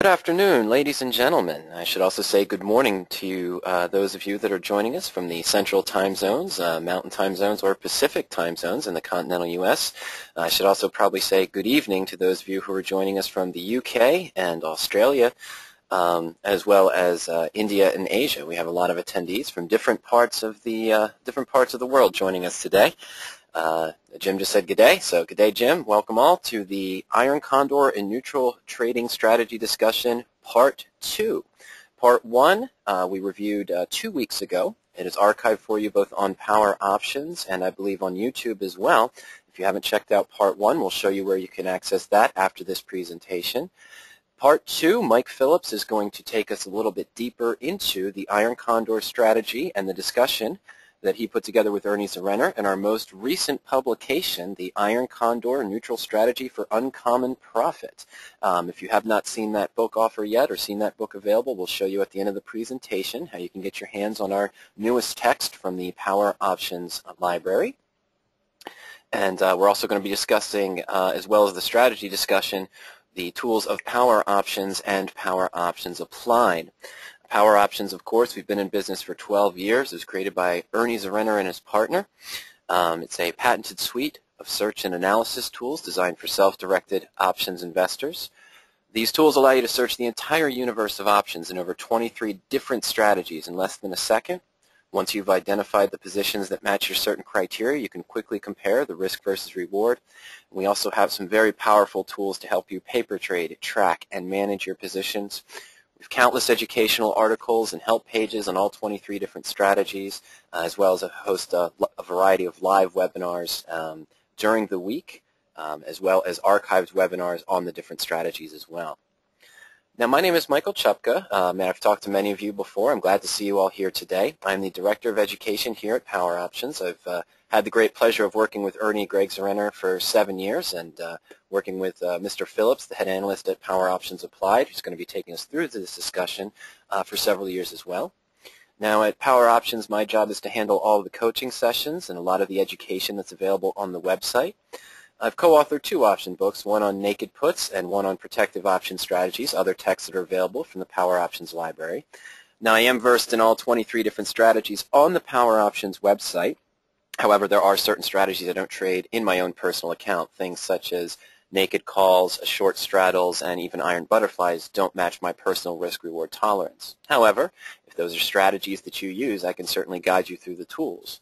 Good afternoon, ladies and gentlemen. I should also say good morning to those of you that are joining us from the Central Time Zones, Mountain Time Zones, or Pacific Time Zones in the continental U.S. I should also probably say good evening to those of you who are joining us from the UK and Australia, as well as India and Asia. We have a lot of attendees from different parts of the world joining us today. Jim just said good day, so good day, Jim. Welcome all to the Iron Condor and Neutral Trading Strategy Discussion, Part 2. Part 1 we reviewed 2 weeks ago. It is archived for you both on PowerOptions and I believe on YouTube as well. If you haven't checked out Part 1, we'll show you where you can access that after this presentation. Part 2, Mike Phillips is going to take us a little bit deeper into the Iron Condor strategy and the discussion that he put together with Ernie Zerenner in our most recent publication, the Iron Condor Neutral Strategy for Uncommon Profit. If you have not seen that book offer yet or seen that book available, we'll show you at the end of the presentation how you can get your hands on our newest text from the PowerOptions library. And we're also going to be discussing, as well as the strategy discussion, the tools of PowerOptions and PowerOptions Applied. PowerOptions, of course, we've been in business for 12 years. It was created by Ernie Zerenner and his partner. It's a patented suite of search and analysis tools designed for self-directed options investors. These tools allow you to search the entire universe of options in over 23 different strategies in less than a second. Once you've identified the positions that match your certain criteria, you can quickly compare the risk versus reward. We also have some very powerful tools to help you paper trade, track, and manage your positions. We have countless educational articles and help pages on all 23 different strategies, as well as a variety of live webinars during the week, as well as archived webinars on the different strategies as well. Now, my name is Michael Chupka. I've talked to many of you before. I'm glad to see you all here today. I'm the Director of Education here at PowerOptions. I've had the great pleasure of working with Ernie Greg Zerenner for 7 years and working with Mr. Phillips, the head analyst at PowerOptions Applied, who's going to be taking us through this discussion for several years as well. Now, at PowerOptions, my job is to handle all of the coaching sessions and a lot of the education that's available on the website. I've co-authored 2 option books, one on naked puts and one on protective option strategies, other texts that are available from the PowerOptions library. Now, I am versed in all 23 different strategies on the PowerOptions website. However, there are certain strategies I don't trade in my own personal account. Things such as naked calls, short straddles, and even iron butterflies don't match my personal risk-reward tolerance. However, if those are strategies that you use, I can certainly guide you through the tools.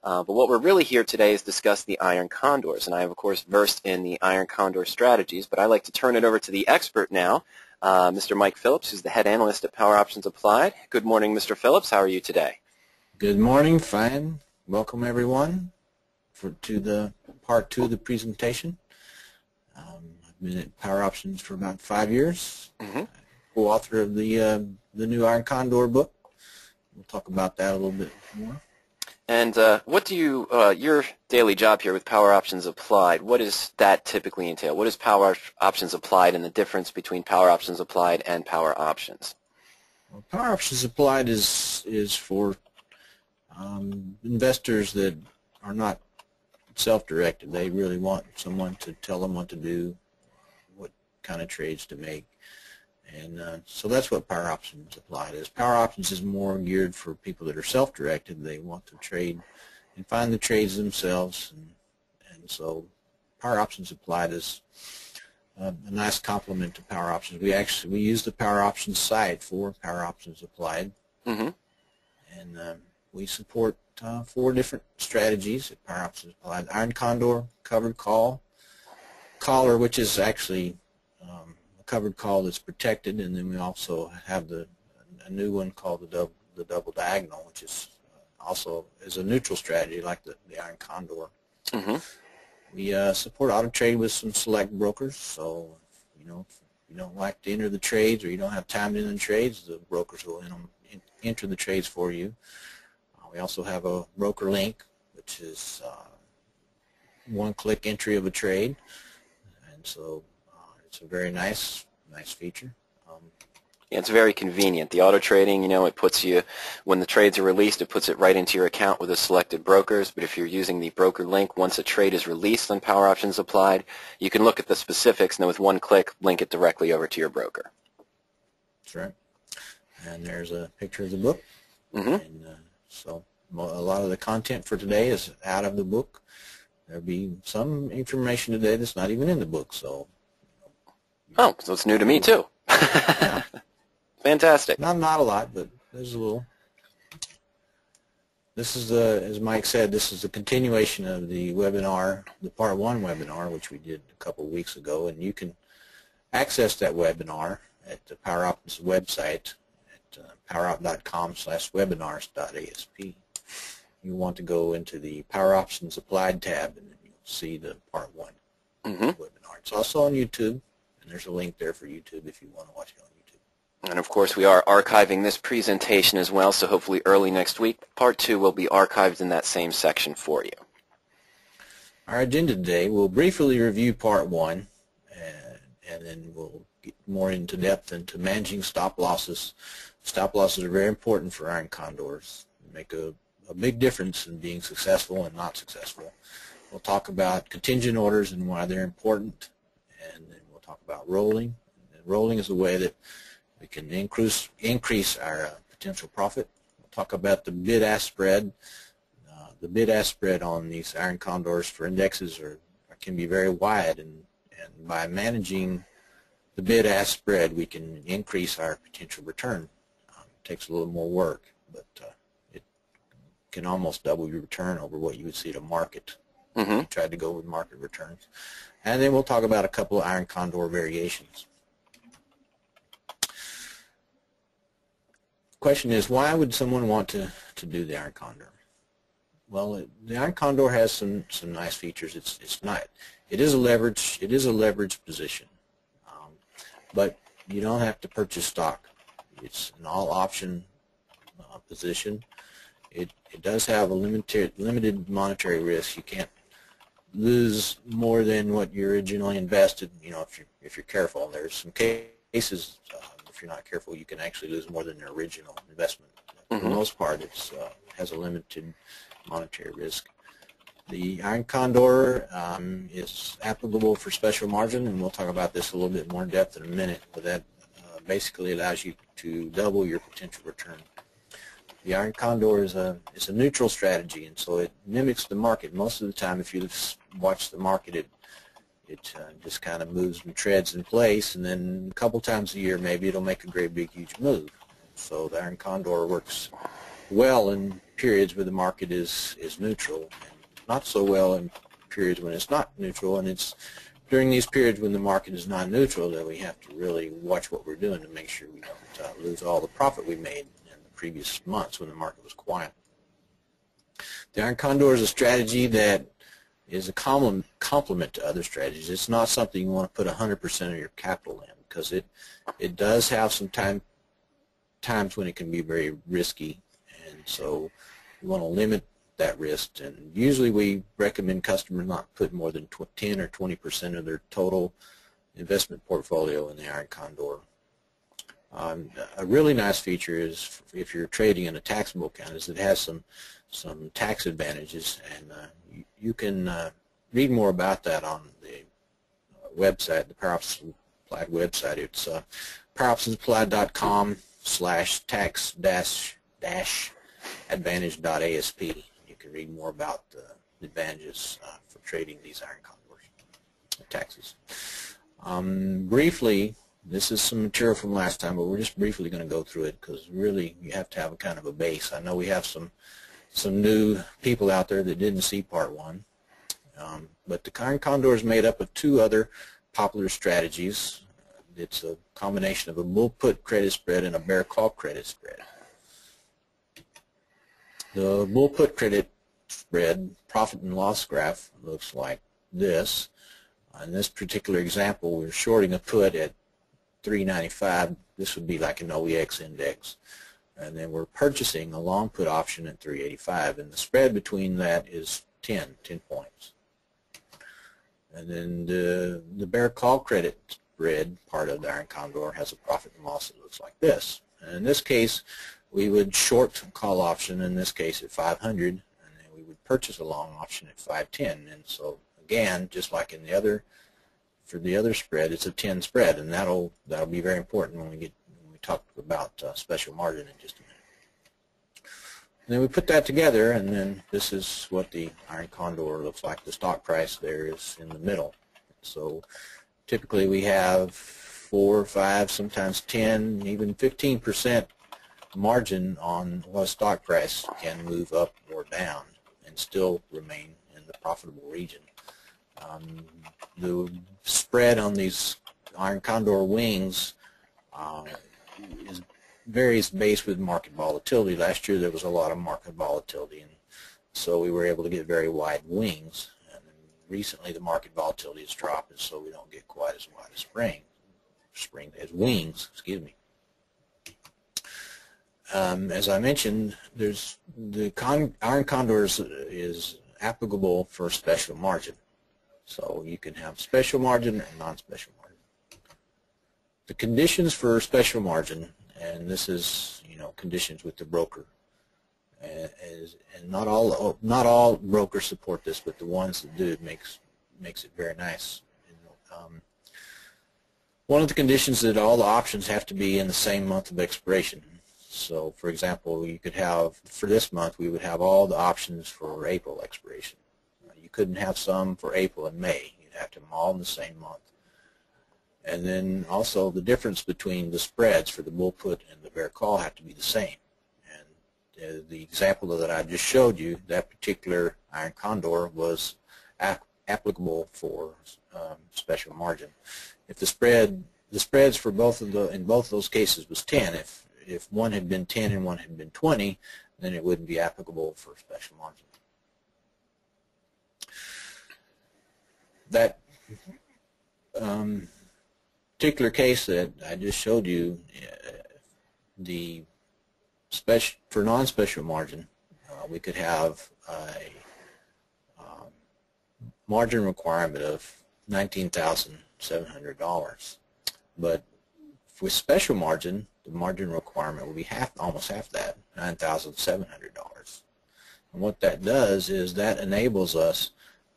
But what we're really here today is discuss the Iron Condors, and I am, of course, versed in the Iron Condor strategies, but I'd like to turn it over to the expert now, Mr. Mike Phillips, who's the head analyst at PowerOptions Applied. Good morning, Mr. Phillips. How are you today? Good morning. Fine. Welcome, everyone, to the part 2 of the presentation. I've been at PowerOptions for about 5 years. Co-author of the new Iron Condor book. We'll talk about that a little bit more. And what do you, your daily job here with PowerOptions Applied, what does that typically entail? What is PowerOptions Applied and the difference between PowerOptions Applied and PowerOptions? Well, PowerOptions Applied is for investors that are not self-directed. They really want someone to tell them what to do, what kind of trades to make. And so that's what PowerOptions Applied is. PowerOptions is more geared for people that are self-directed. They want to trade and find the trades themselves. And so PowerOptions Applied is a nice complement to PowerOptions. We use the PowerOptions site for PowerOptions Applied. And we support 4 different strategies at PowerOptions Applied. Iron Condor, covered call, collar, which is actually covered call that's protected, and then we also have a new one called the double diagonal, which is also is a neutral strategy like the Iron Condor. We support auto trade with some select brokers, so if you don't like to enter the trades or you don't have time to enter the trades, the brokers will enter the trades for you. We also have a broker link, which is one-click entry of a trade, and so it's a very nice feature. Yeah, it's very convenient. The auto trading, it puts you, when the trades are released, it puts it right into your account with the selected brokers. But if you're using the broker link, once a trade is released on PowerOptions Applied, you can look at the specifics and then with one click, link it directly over to your broker. That's right. And there's a picture of the book. And so a lot of the content for today is out of the book. There'll be some information today that's not even in the book. So. Oh, so it's new to me too. Yeah. Fantastic. Not a lot, but there's a little. This is the, as Mike said, this is the continuation of the webinar, the Part 1 webinar, which we did a couple of weeks ago, and you can access that webinar at the PowerOptions website at powerop.com/webinars.asp. You want to go into the PowerOptions Applied tab, and then you'll see the Part 1 webinar. It's also on YouTube, and there's a link there for YouTube if you want to watch it on YouTube. And of course, we are archiving this presentation as well, so hopefully early next week, Part 2 will be archived in that same section for you. Our agenda today, we'll briefly review Part 1, and then we'll get more into depth into managing stop losses. Stop losses are very important for Iron Condors. They make a big difference in being successful and not successful. We'll talk about contingent orders and why they're important, and then we'll talk about rolling. And rolling is a way that we can increase our potential profit. We'll talk about the bid-ask spread. The bid-ask spread on these Iron Condors for indexes can be very wide, and by managing the bid-ask spread, we can increase our potential return. It takes a little more work, but it can almost double your return over what you would see at a market. If you tried to go with market returns. And then we'll talk about a couple of Iron Condor variations. Question is, why would someone want to do the Iron Condor? Well, the Iron Condor has some nice features. It is a leverage position, but you don't have to purchase stock. It's an all option position. It does have a limited monetary risk. You can't lose more than what you originally invested. You know, if you're careful. There's some cases. If you're not careful, you can actually lose more than your original investment. For the most part, it has a limited monetary risk. The Iron Condor is applicable for special margin, and we'll talk about this a little bit more in depth in a minute, but that basically allows you to double your potential return. The Iron Condor is a neutral strategy, and so it mimics the market. Most of the time, if you watch the market, it just kind of moves and treads in place, and then a couple times a year maybe it'll make a great big huge move. So the Iron Condor works well in periods where the market is neutral, and not so well in periods when it's not neutral, and it's during these periods when the market is not neutral that we have to really watch what we're doing to make sure we don't lose all the profit we made in the previous months when the market was quiet. The Iron Condor is a strategy that is a complement to other strategies. It's not something you want to put 100% of your capital in, because it does have some times when it can be very risky, and so you want to limit that risk. And usually we recommend customers not put more than 10 or 20% of their total investment portfolio in the Iron Condor. A really nice feature is, if you're trading in a taxable account, is it has some tax advantages, and you can read more about that on the website, the PowerOptions Applied website. It's PowerOptionsApplied.com/tax-advantage.asp. You can read more about the advantages for trading these Iron Condors taxes. Briefly, this is some material from last time, but we're just briefly going to go through it, because really you have to have a kind of a base. I know we have some new people out there that didn't see Part 1, but the Iron Condor is made up of two other popular strategies. It's a combination of a bull put credit spread and a bear call credit spread. The bull put credit spread profit and loss graph looks like this. In this particular example, we're shorting a put at 395. This would be like an OEX index. And then we're purchasing a long put option at 385, and the spread between that is 10 points. And then the bear call credit spread part of the Iron Condor has a profit and loss that looks like this. And in this case, we would short a call option, in this case at 500, and then we would purchase a long option at 510. And so again, just like in the other, for the other spread, it's a 10 spread, and that'll be very important when we talk about special margin in just a minute. And then we put that together, and then this is what the Iron Condor looks like. The stock price there is in the middle. So typically we have 4, 5, sometimes 10, even 15% margin on what stock price can move up or down and still remain in the profitable region. The spread on these Iron Condor wings varies based with market volatility. Last year there was a lot of market volatility, and so we were able to get very wide wings. And recently the market volatility has dropped, and so we don't get quite as wide as wings. Excuse me. As I mentioned, there's the Iron Condors is applicable for special margin. So you can have special margin and non-special margin. The conditions for special margin, and this is conditions with the broker, and not all brokers support this, but the ones that do makes it very nice. One of the conditions that all the options have to be in the same month of expiration. So, for example, you could have, for this month, we would have all the options for April expiration. You couldn't have some for April and May. You'd have to have them all in the same month. And then also the difference between the spreads for the bull put and the bear call have to be the same. And the example that I just showed you, that particular Iron Condor was applicable for special margin. If the spreads for in both of those cases was 10, if one had been 10 and one had been 20, then it wouldn't be applicable for special margin. That particular case that I just showed you, for non-special margin, we could have a margin requirement of $19,700, but with special margin, the margin requirement will be almost half that, $9,700. And what that does is that enables us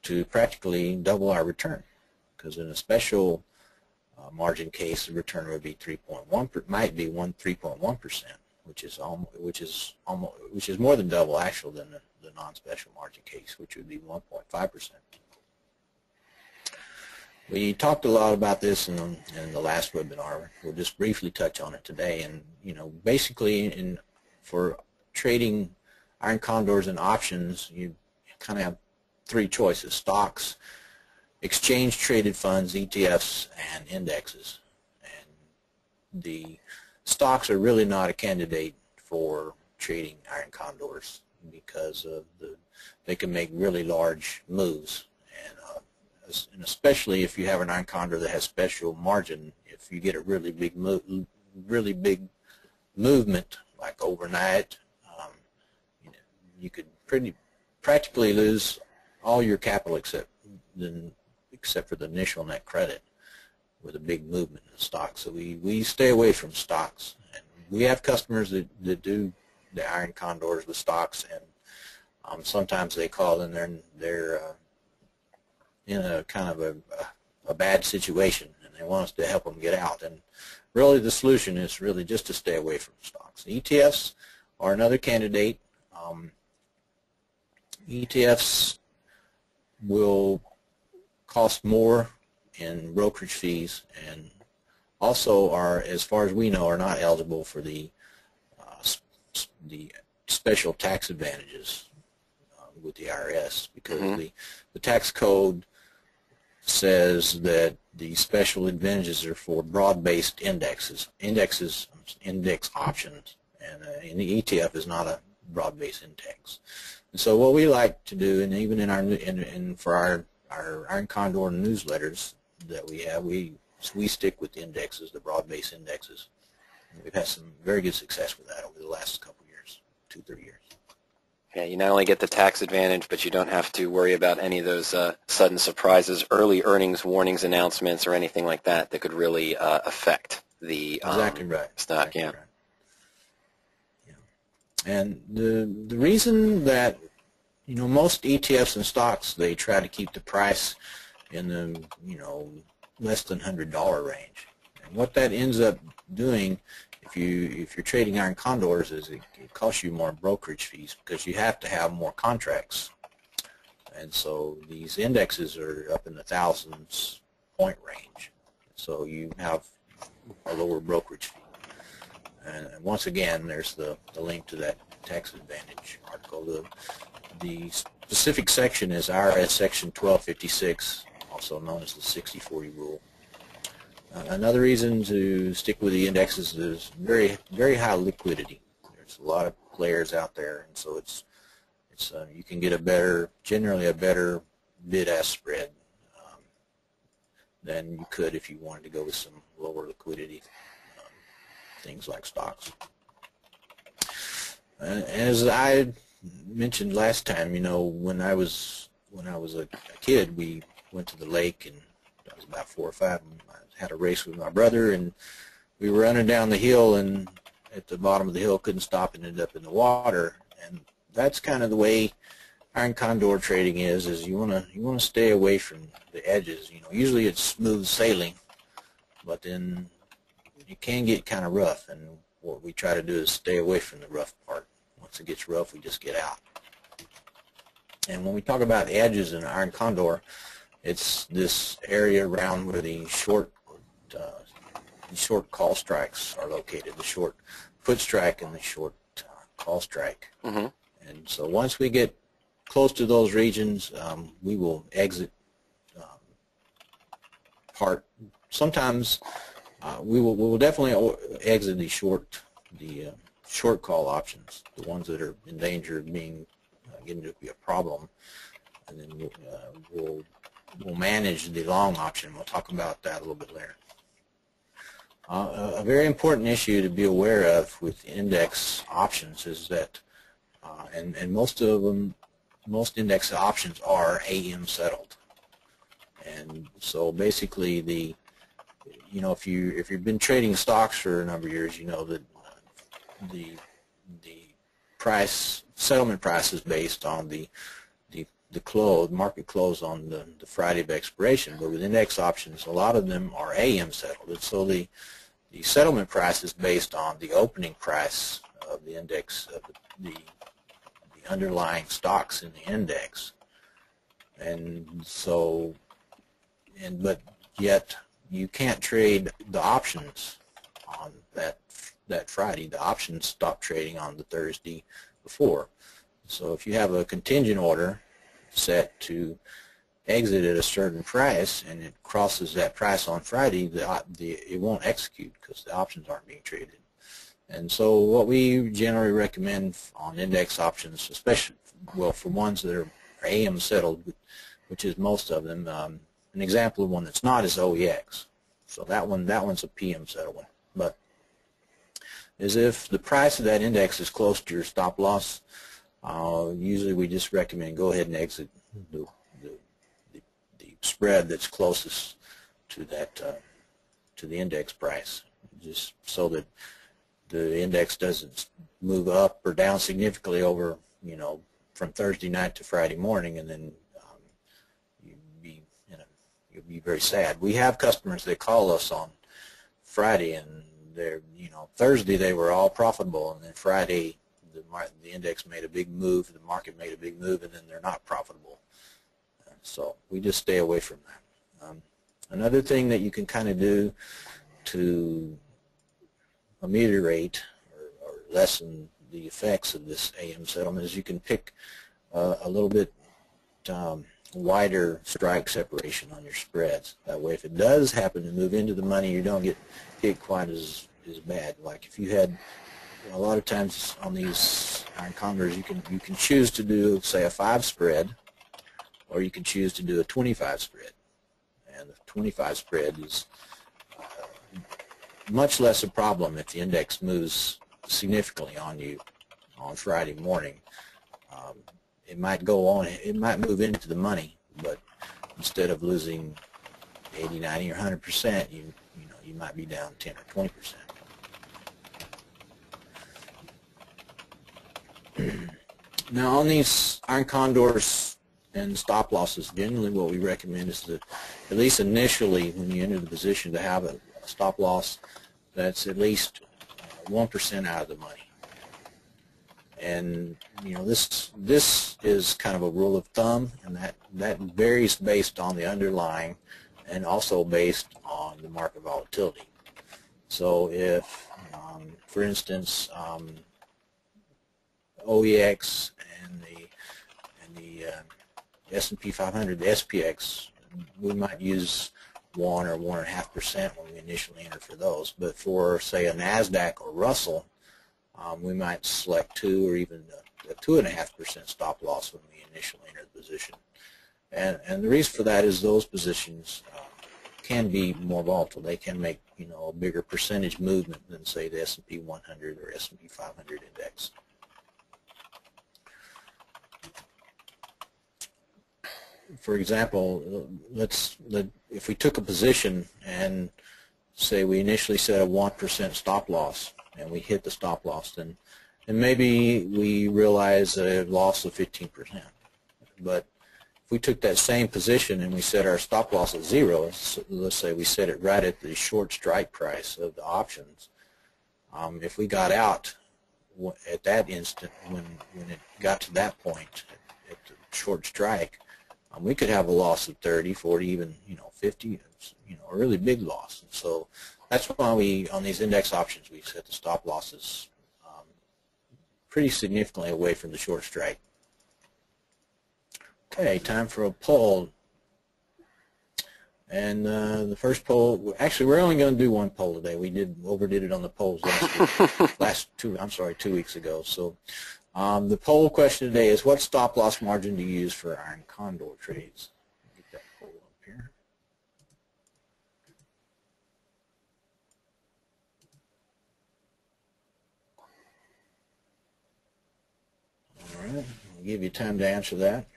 to practically double our return, because in a special margin case, the return would be 3.1%, which is more than double actual than the non-special margin case, which would be 1.5%. We talked a lot about this in the last webinar. We'll just briefly touch on it today. And basically, for trading Iron Condors and options, you kind of have three choices: stocks, exchange-traded funds, ETFs, and indexes. And the stocks are really not a candidate for trading Iron Condors because of they can make really large moves. And especially if you have an Iron Condor that has special margin, if you get a really big movement like overnight, you could practically lose all your capital except for the initial net credit with a big movement in the stock. So we stay away from stocks. And we have customers that do the Iron Condors with stocks, and sometimes they call and they're in a kind of a bad situation, and they want us to help them get out. And really the solution is really just to stay away from stocks. ETFs are another candidate. ETFs will cost more in brokerage fees, and also are, as far as we know, are not eligible for the special tax advantages with the IRS, because the tax code says that the special advantages are for broad-based index options, and the ETF is not a broad-based index. And so what we like to do, and even for our Iron Condor newsletters that we have, we stick with the indexes, the broad-based indexes. And we've had some very good success with that over the last couple of years, 2-3 years. Yeah, you not only get the tax advantage, but you don't have to worry about any of those sudden surprises, early earnings warnings, announcements, or anything like that that could really affect the exactly right. stock. Exactly right. Yeah. And the reason that most ETFs and stocks, they try to keep the price in the less than $100 range, and what that ends up doing if you're trading Iron Condors, is it costs you more brokerage fees because you have to have more contracts, and so these indexes are up in the thousands point range, so you have a lower brokerage fee. And once again, there's the link to that tax advantage article. The specific section is IRS section 1256, also known as the 60/40 rule. Another reason to stick with the indexes is very high liquidity. There's a lot of players out there, and so you can get generally a better bid-ask spread than you could if you wanted to go with some lower liquidity things like stocks. As I mentioned last time, when I was a kid, we went to the lake, and I was about 4 or 5. And I had a race with my brother, and we were running down the hill, and at the bottom of the hill couldn't stop and ended up in the water. And that's kind of the way Iron Condor trading is you want to stay away from the edges. Usually it's smooth sailing, but then it can get kind of rough, and what we try to do is stay away from the rough part. Once it gets rough, we just get out. And when we talk about edges in Iron Condor, it's this area around where the short call strikes are located, the short put strike and the short call strike. Mm-hmm. And so once we get close to those regions, we will exit part. Sometimes we will definitely exit the short call options, the ones that are in danger of getting to be a problem, and then we'll manage the long option. We'll talk about that a little bit later. A very important issue to be aware of with index options is that, and most index options are AM settled, and so basically if you've been trading stocks for a number of years, you know that the settlement price is based on the market close on the Friday of expiration. But with index options, a lot of them are AM settled, and so the settlement price is based on the opening price of the index of the underlying stocks in the index. But yet you can't trade the options on that Friday. The options stop trading on the Thursday before. So if you have a contingent order set to exit at a certain price and it crosses that price on Friday, it won't execute because the options aren't being traded. And so what we generally recommend on index options, especially for ones that are AM settled, which is most of them, an example of one that's not is OEX. So that one's a PM settled one. But is if the price of that index is close to your stop loss, usually we just recommend go ahead and exit the spread that's closest to the index price, just so that the index doesn't move up or down significantly over, from Thursday night to Friday morning, and then you'll be very sad. We have customers that call us on Friday, and Thursday they were all profitable, and then Friday the index made a big move, the market made a big move, and then they're not profitable. So we just stay away from that. Another thing that you can kind of do to ameliorate or lessen the effects of this AM settlement is you can pick a little bit wider strike separation on your spreads. That way, if it does happen to move into the money, you don't get hit quite as bad. Like if you had, a lot of times on these Iron Condors, you can choose to do, say, a 5 spread, or you can choose to do a 25 spread. And the 25 spread is much less a problem if the index moves significantly on you on Friday morning. It might go on, it might move into the money, but instead of losing 80, 90, or 100%, you might be down 10 or 20%. Now on these Iron Condors and stop losses, generally what we recommend is that at least initially when you enter the position to have a stop loss that's at least 1% out of the money. And this is kind of a rule of thumb, and that varies based on the underlying and also based on the market volatility. So if, for instance, OEX and the S&P 500, the SPX, we might use 1 or 1.5% when we initially enter for those. But for, say, a NASDAQ or Russell, we might select 2 or even a 2.5% stop loss when we initially enter the position. And the reason for that is those positions can be more volatile. They can make a bigger percentage movement than, say, the S&P 100 or S&P 500 index. For example, if we took a position and say we initially set a 1% stop loss and we hit the stop loss, then maybe we realize a loss of 15%. But if we took that same position and we set our stop loss at 0, let's say we set it right at the short strike price of the options, if we got out at that instant when it got to that point at the short strike, we could have a loss of 30, 40, even 50, a really big loss. And so that's why we, on these index options, we set the stop losses pretty significantly away from the short strike. Okay, time for a poll. And the first poll, actually, we're only going to do one poll today. We overdid it on the polls last week, 2 weeks ago. So the poll question today is, what stop loss margin do you use for Iron Condor trades? Get that poll up here. All right, I'll give you time to answer that.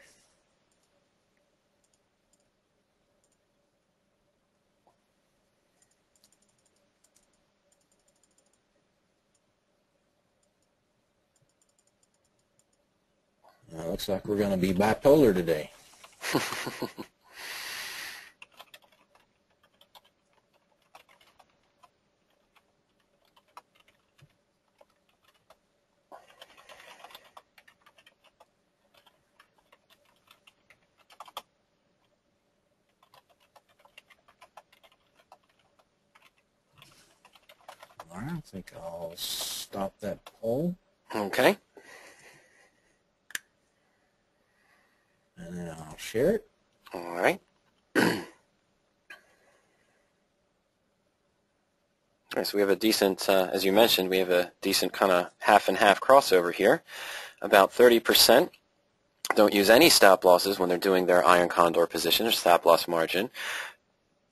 Looks like we're going to be bipolar today. All right, I think I'll stop that poll. Okay. And then I'll share it. All right. All right, so we have a decent, as you mentioned, we have a decent kind of half and half crossover here. About 30% don't use any stop losses when they're doing their Iron Condor position or stop loss margin.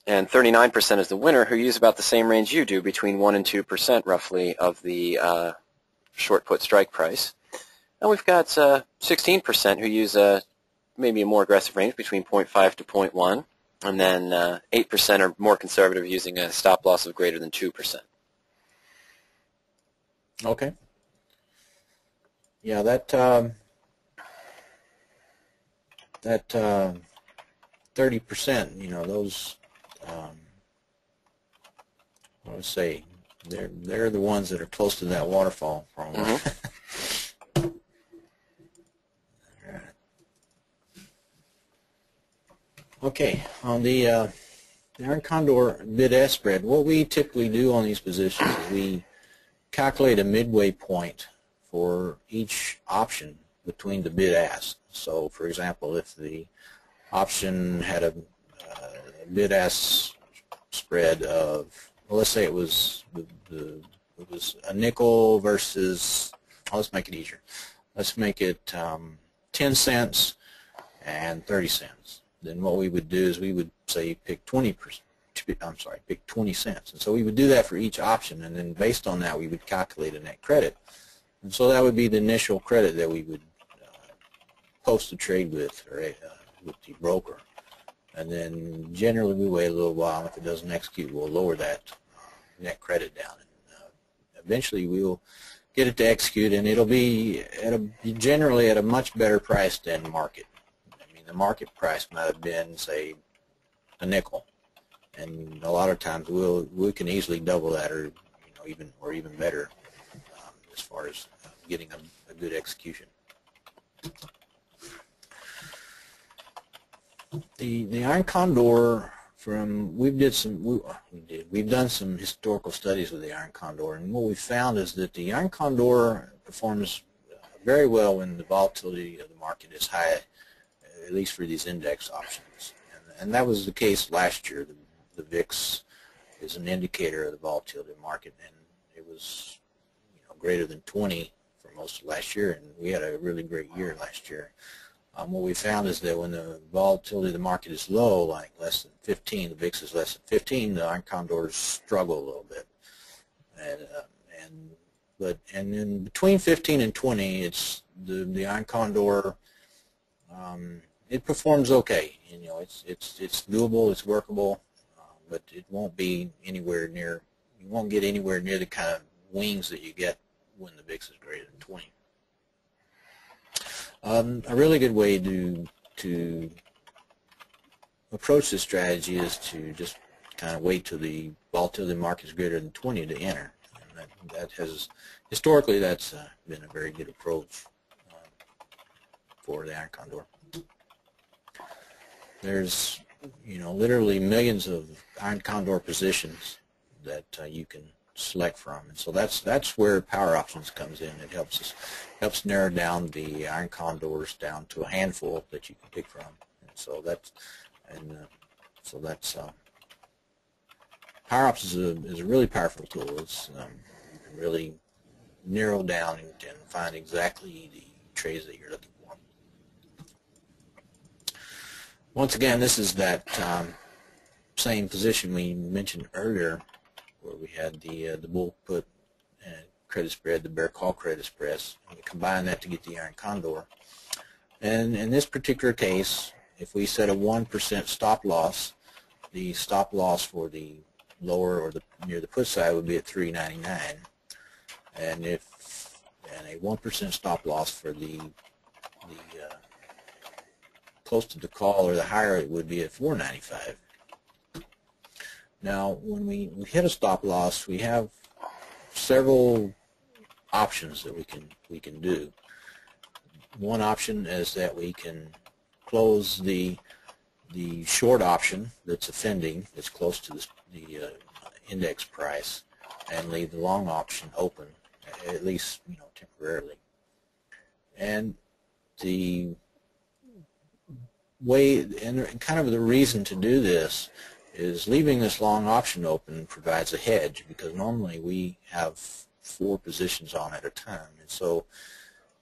And 39% is the winner, who use about the same range you do, between 1 and 2% roughly of the short put strike price. And we've got 16% who use maybe a more aggressive range between 0.5 to 0.1, and then 8% are more conservative, using a stop loss of greater than 2%. Okay. Yeah, that 30%, those, I would say, they're the ones that are close to that waterfall probably. Mm-hmm. Okay, on the Iron Condor bid-ask spread, what we typically do on these positions is we calculate a midway point for each option between the bid-ask. So, for example, if the option had a bid-ask spread of, well, let's say it was it was a nickel versus, well, let's make it easier. Let's make it 10 cents and 30 cents. Then what we would do is we would say pick 20 cents. And so we would do that for each option, and then based on that we would calculate a net credit. And so that would be the initial credit that we would post the trade with, or with the broker. And then generally we wait a little while, and if it doesn't execute, we'll lower that net credit down. And eventually we'll get it to execute, and it'll be generally at a much better price than market. The market price might have been, say, a nickel, and a lot of times we can easily double that, or even better getting a good execution. The Iron Condor, we've done some historical studies with the Iron Condor, and what we found is that the Iron Condor performs very well when the volatility of the market is high, at least for these index options. And that was the case last year. The VIX is an indicator of the volatility of the market, and it was greater than 20 for most of last year, and we had a really great year last year. What we found is that when the volatility of the market is low, like less than 15, the VIX is less than 15, the Iron Condors struggle a little bit. And in between 15 and 20, it's the Iron Condor. It performs okay. It's doable, it's workable, but it won't be anywhere near. You won't get anywhere near the kind of wings that you get when the VIX is greater than 20. A really good way to approach this strategy is to just kind of wait till the volatility of the market is greater than 20 to enter. And that has historically that's been a very good approach for the Iron Condor. There's literally millions of Iron Condor positions that you can select from, and so that's where PowerOptions comes in. It helps narrow down the Iron Condors down to a handful that you can pick from. And so PowerOptions is a really powerful tool. It's you can really narrow down and find exactly the trades that you're looking for. Once again, this is that same position we mentioned earlier, where we had the bull put credit spread, the bear call credit spread, and we combine that to get the Iron Condor. And in this particular case, if we set a 1% stop loss, the stop loss for the lower or near the put side would be at 399, and a 1% stop loss for the close to the call or the higher, it would be at 495. Now, when we hit a stop loss, we have several options that we can do. One option is that we can close the short option that's offending, that's close to the index price, and leave the long option open, at least temporarily. And the way and kind of the reason to do this is leaving this long option open provides a hedge, because normally we have 4 positions on at a time, and so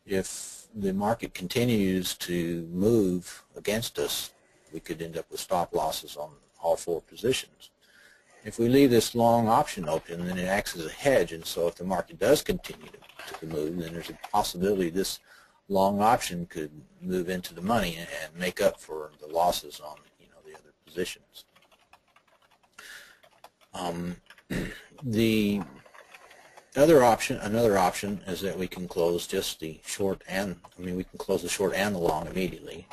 if the market continues to move against us, we could end up with stop losses on all 4 positions. If we leave this long option open, then it acts as a hedge, and so if the market does continue to move, then there's a possibility this long option could move into the money and make up for the losses on the other positions. The another option is that we can close just the short and we can close the short and the long immediately,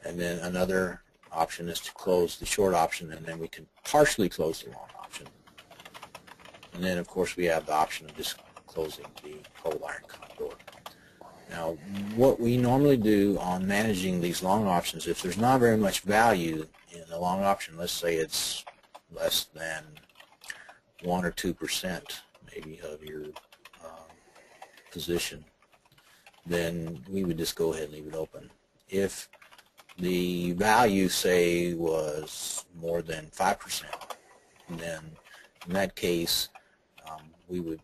and then another option is to close the short option, and then we can partially close the long option, and then of course we have the option of just closing the whole Iron Condor. Now, what we normally do on managing these long options, if there's not very much value in the long option, let's say it's less than 1 or 2% maybe of your position, then we would just go ahead and leave it open. If the value, say, was more than 5%, then in that case we would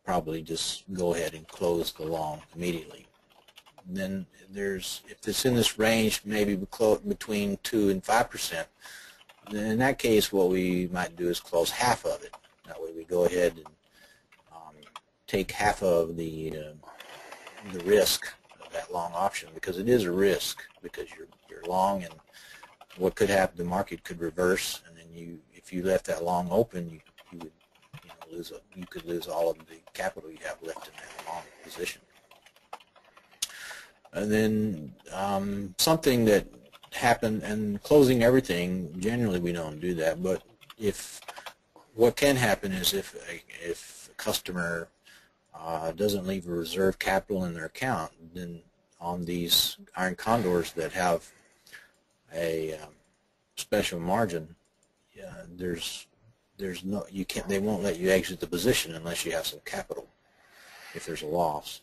probably just go ahead and close the long immediately. And then if it's in this range, maybe between 2 and 5%, then in that case what we might do is close half of it. That way we go ahead and take half of the risk of that long option, because it is a risk, because you're long, and what could happen, the market could reverse, and then if you left that long open, you could lose all of the capital you have left in that long position. And then something that happened, and closing everything, generally we don't do that, but what can happen is if a customer doesn't leave a reserve capital in their account, then on these Iron Condors that have a special margin, there's no, you can't, they won't let you exit the position unless you have some capital if there's a loss.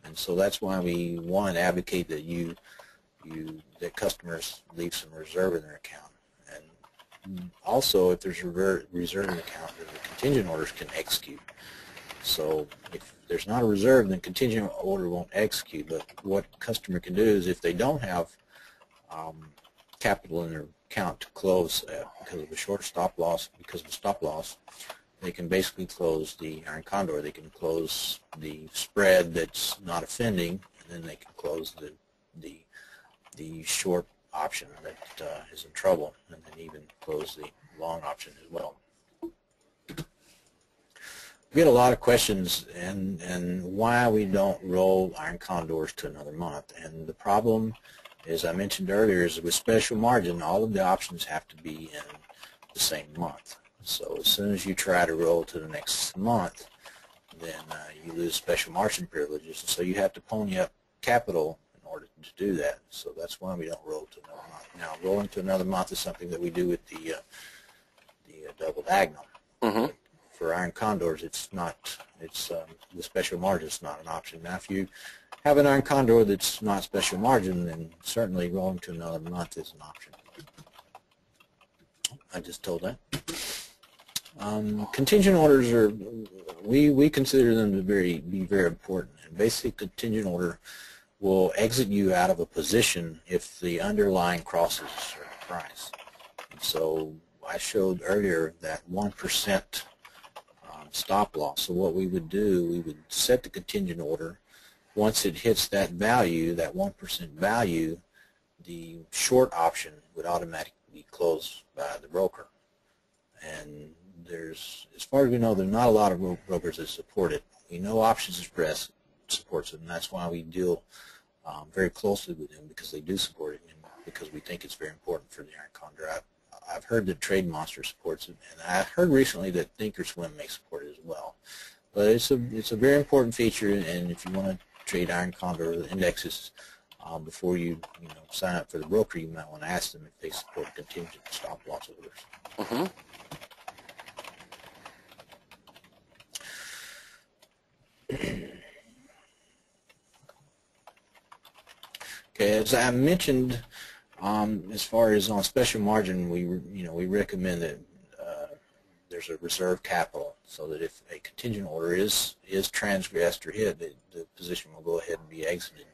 And so that's why we want to advocate that that customers leave some reserve in their account. And also, if there's a reserve in the account, then the contingent orders can execute. So if there's not a reserve, then contingent order won't execute. But what customer can do is, if they don't have capital in their account to close because of a short stop loss, they can basically close the Iron Condor. They can close the spread that's not offending, and then they can close the short option that is in trouble, and then even close the long option as well. We get a lot of questions and why we don't roll Iron Condors to another month. And the problem, as I mentioned earlier, is with special margin, all of the options have to be in the same month. So as soon as you try to roll to the next month, then you lose special margin privileges. So you have to pony up capital in order to do that. So that's why we don't roll to another month. Now, rolling to another month is something that we do with the double diagonal. Mm-hmm. For Iron Condors, it's not. It's the special margin is not an option. Now, if you have an Iron Condor that's not special margin, then certainly rolling to another month is an option. I just told that. Contingent orders are, we consider them to be very important. And basic contingent order will exit you out of a position if the underlying crosses a certain price. And so I showed earlier that 1% stop loss. So what we would do, we would set the contingent order. Once it hits that value, that 1% value, the short option would automatically close by the broker. And there's, as far as we know, there's not a lot of brokers that support it. We know Options Express supports it, and that's why we deal very closely with them, because they do support it, and because we think it's very important for the Iron Condor. I've heard that Trade Monster supports it, and I heard recently that Thinkorswim may support it as well. But it's a very important feature, and if you want to trade Iron Condor or the indexes before you sign up for the broker, you might want to ask them if they support contingent stop loss orders. Mm-hmm. Okay, as I mentioned, as far as on special margin, we recommend that there's a reserve capital, so that if a contingent order is transgressed or hit, the position will go ahead and be exited.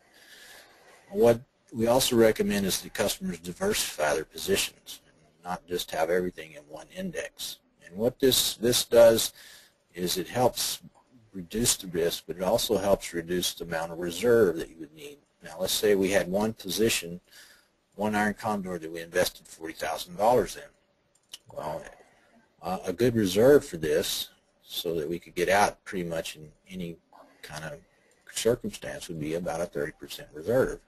What we also recommend is that customers diversify their positions, and not just have everything in one index. And what this does is it helps reduce the risk, but it also helps reduce the amount of reserve that you would need. Now, let's say we had one position, one Iron Condor that we invested $40,000 in. Well, a good reserve for this, so that we could get out pretty much in any kind of circumstance, would be about a 30% reserve,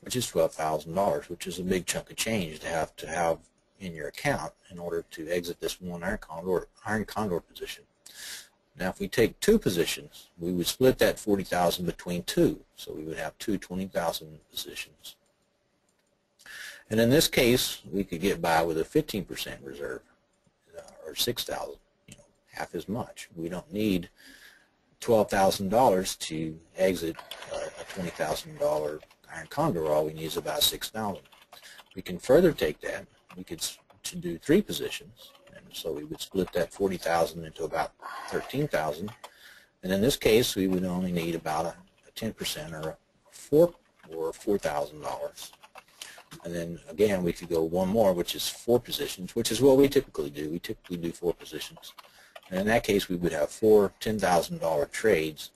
which is $12,000, which is a big chunk of change to have in your account in order to exit this one Iron Condor position. Now, if we take two positions, we would split that $40,000 between two, so we would have two 20,000 positions. And in this case, we could get by with a 15% reserve, or $6,000, half as much. We don't need $12,000 to exit a $20,000 Iron Condor. All we need is about $6,000. We can further take that. We could do three positions. So we would split that $40,000 into about $13,000, and in this case we would only need about a 10% or $4,000. And then again we could go one more, which is four positions, which is what we typically do. We typically do four positions, and in that case we would have four $10,000 trades,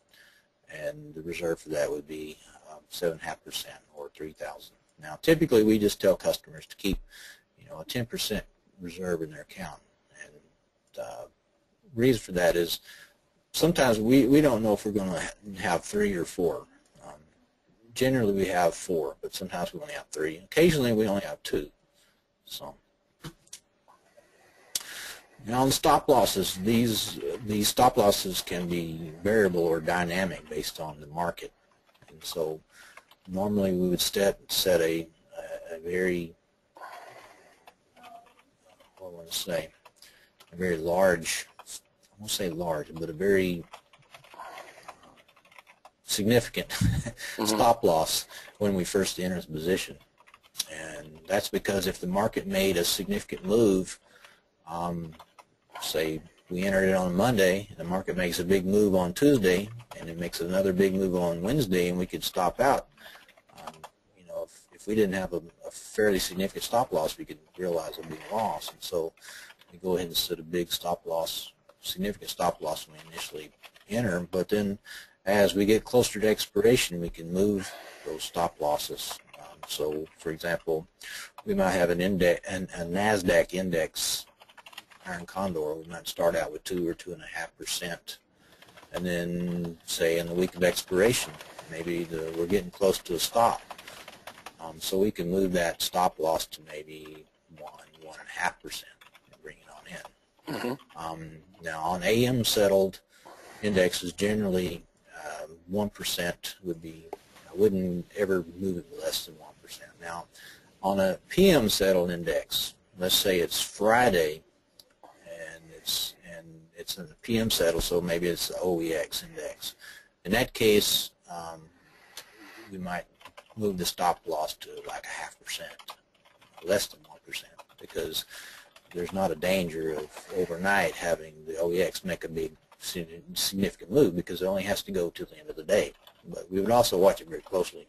and the reserve for that would be 7.5% or $3,000. Now, typically we just tell customers to keep a 10% reserve in their account. Reason for that is sometimes we don't know if we're going to have three or four. Generally we have four, but sometimes we only have three. Occasionally we only have two. So Now on stop losses, these stop losses can be variable or dynamic based on the market. And so normally we would set a very, what do I want to say, a very large, I won't say large, but a very significant stop loss when we first enter the position. And that's because if the market made a significant move, say we entered it on Monday, the market makes a big move on Tuesday, and it makes another big move on Wednesday, and we could stop out. You know, if we didn't have a fairly significant stop loss, we could realize a big loss. And so we go ahead and set a big stop loss, significant stop loss when we initially enter. But then as we get closer to expiration, we can move those stop losses. So, for example, we might have an index, a NASDAQ index, Iron Condor. We might start out with 2 or 2.5%, and then say in the week of expiration, maybe we're getting close to a stop. So we can move that stop loss to maybe 1.5% and bring it on in. Now, on AM settled indexes, generally 1% would be. I wouldn't ever move it less than 1%. Now, on a PM settled index, let's say it's Friday, and it's in the PM settle, so maybe it's the OEX index. In that case, we might move the stop loss to like 0.5%, less than 1%, because there's not a danger of overnight having the OEX make a big significant move, because it only has to go to the end of the day. But we would also watch it very closely.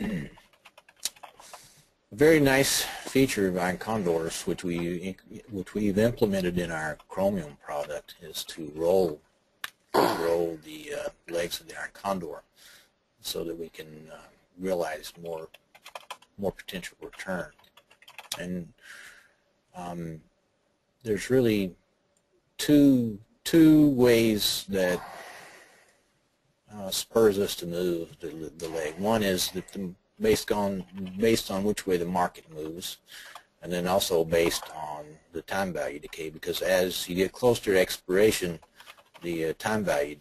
A very nice feature of Iron Condors, which we've implemented in our Chromium product, is to roll the legs of the Iron Condor, so that we can realize more potential return. And there's really two ways that spurs us to move the leg. One is that based on which way the market moves, and then also based on the time value decay, because as you get closer to expiration, the time value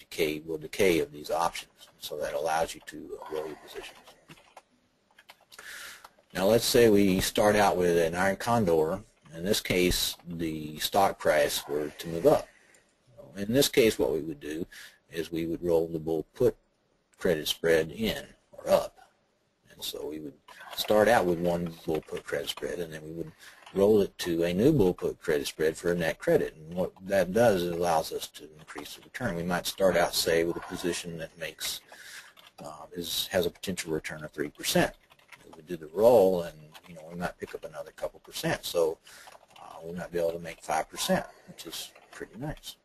will decay of these options, so that allows you to roll your positions. Now let's say we start out with an Iron Condor. In this case, the stock price were to move up. In this case, what we would do is we would roll the bull put credit spread in or up. And so we would start out with one bull put credit spread, and then we would roll it to a new bull put credit spread for a net credit. And what that does is it allows us to increase the return. We might start out, say, with a position that makes has a potential return of 3%. We would do the roll, and we might pick up another couple percent. So we might be able to make 5%, which is pretty nice.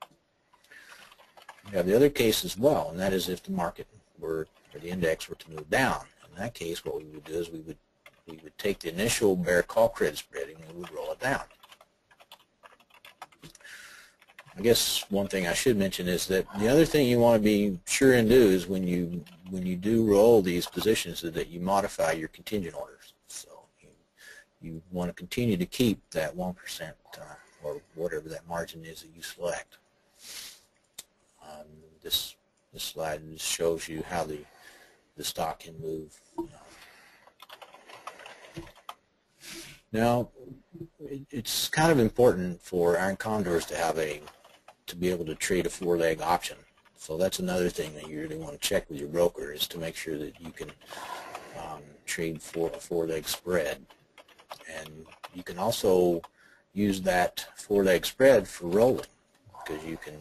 We have the other case as well, and that is if the market or the index were to move down. In that case, what we would do is we would take the initial bear call credit spread and we would roll it down. I guess one thing I should mention is that the other thing you want to be sure and do is when you do roll these positions is that you modify your contingent orders. So you want to continue to keep that 1% or whatever that margin is that you select. This slide just shows you how the stock can move. Now, it's kind of important for Iron Condors to be able to trade a 4-leg option. So that's another thing that you really want to check with your broker, is to make sure that you can trade for a 4-leg spread. And you can also use that 4-leg spread for rolling, because you can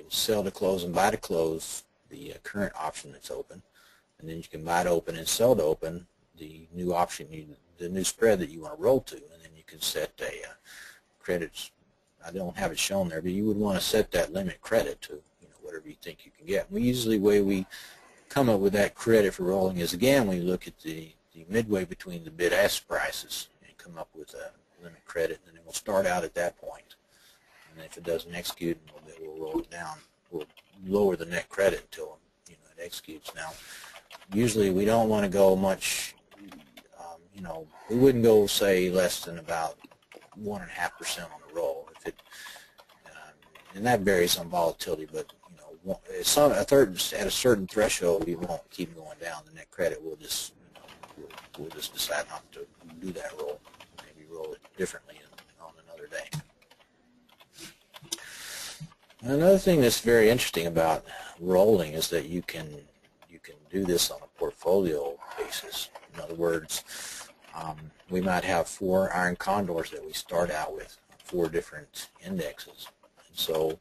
sell to close and buy to close the current option that's open, and then you can buy to open and sell to open the new option, the new spread that you want to roll to, and then you can set a credits. I don't have it shown there, but you would want to set that limit credit to whatever you think you can get. The way we come up with that credit for rolling is, again, we look at the midway between the bid-ask prices and come up with a limit credit, and then we'll start out at that point. And if it doesn't execute, we'll roll it down. We'll lower the net credit until it executes. Now, usually we don't want to go much we wouldn't go, say, less than about 1.5% on the roll. If it, and that varies on volatility, but at a certain threshold, we won't keep going down. The net credit will just we'll just decide not to do that roll. Maybe roll it differently on another day. Another thing that's very interesting about rolling is that you can do this on a portfolio basis. In other words, we might have 4 Iron Condors that we start out with, 4 different indexes. And so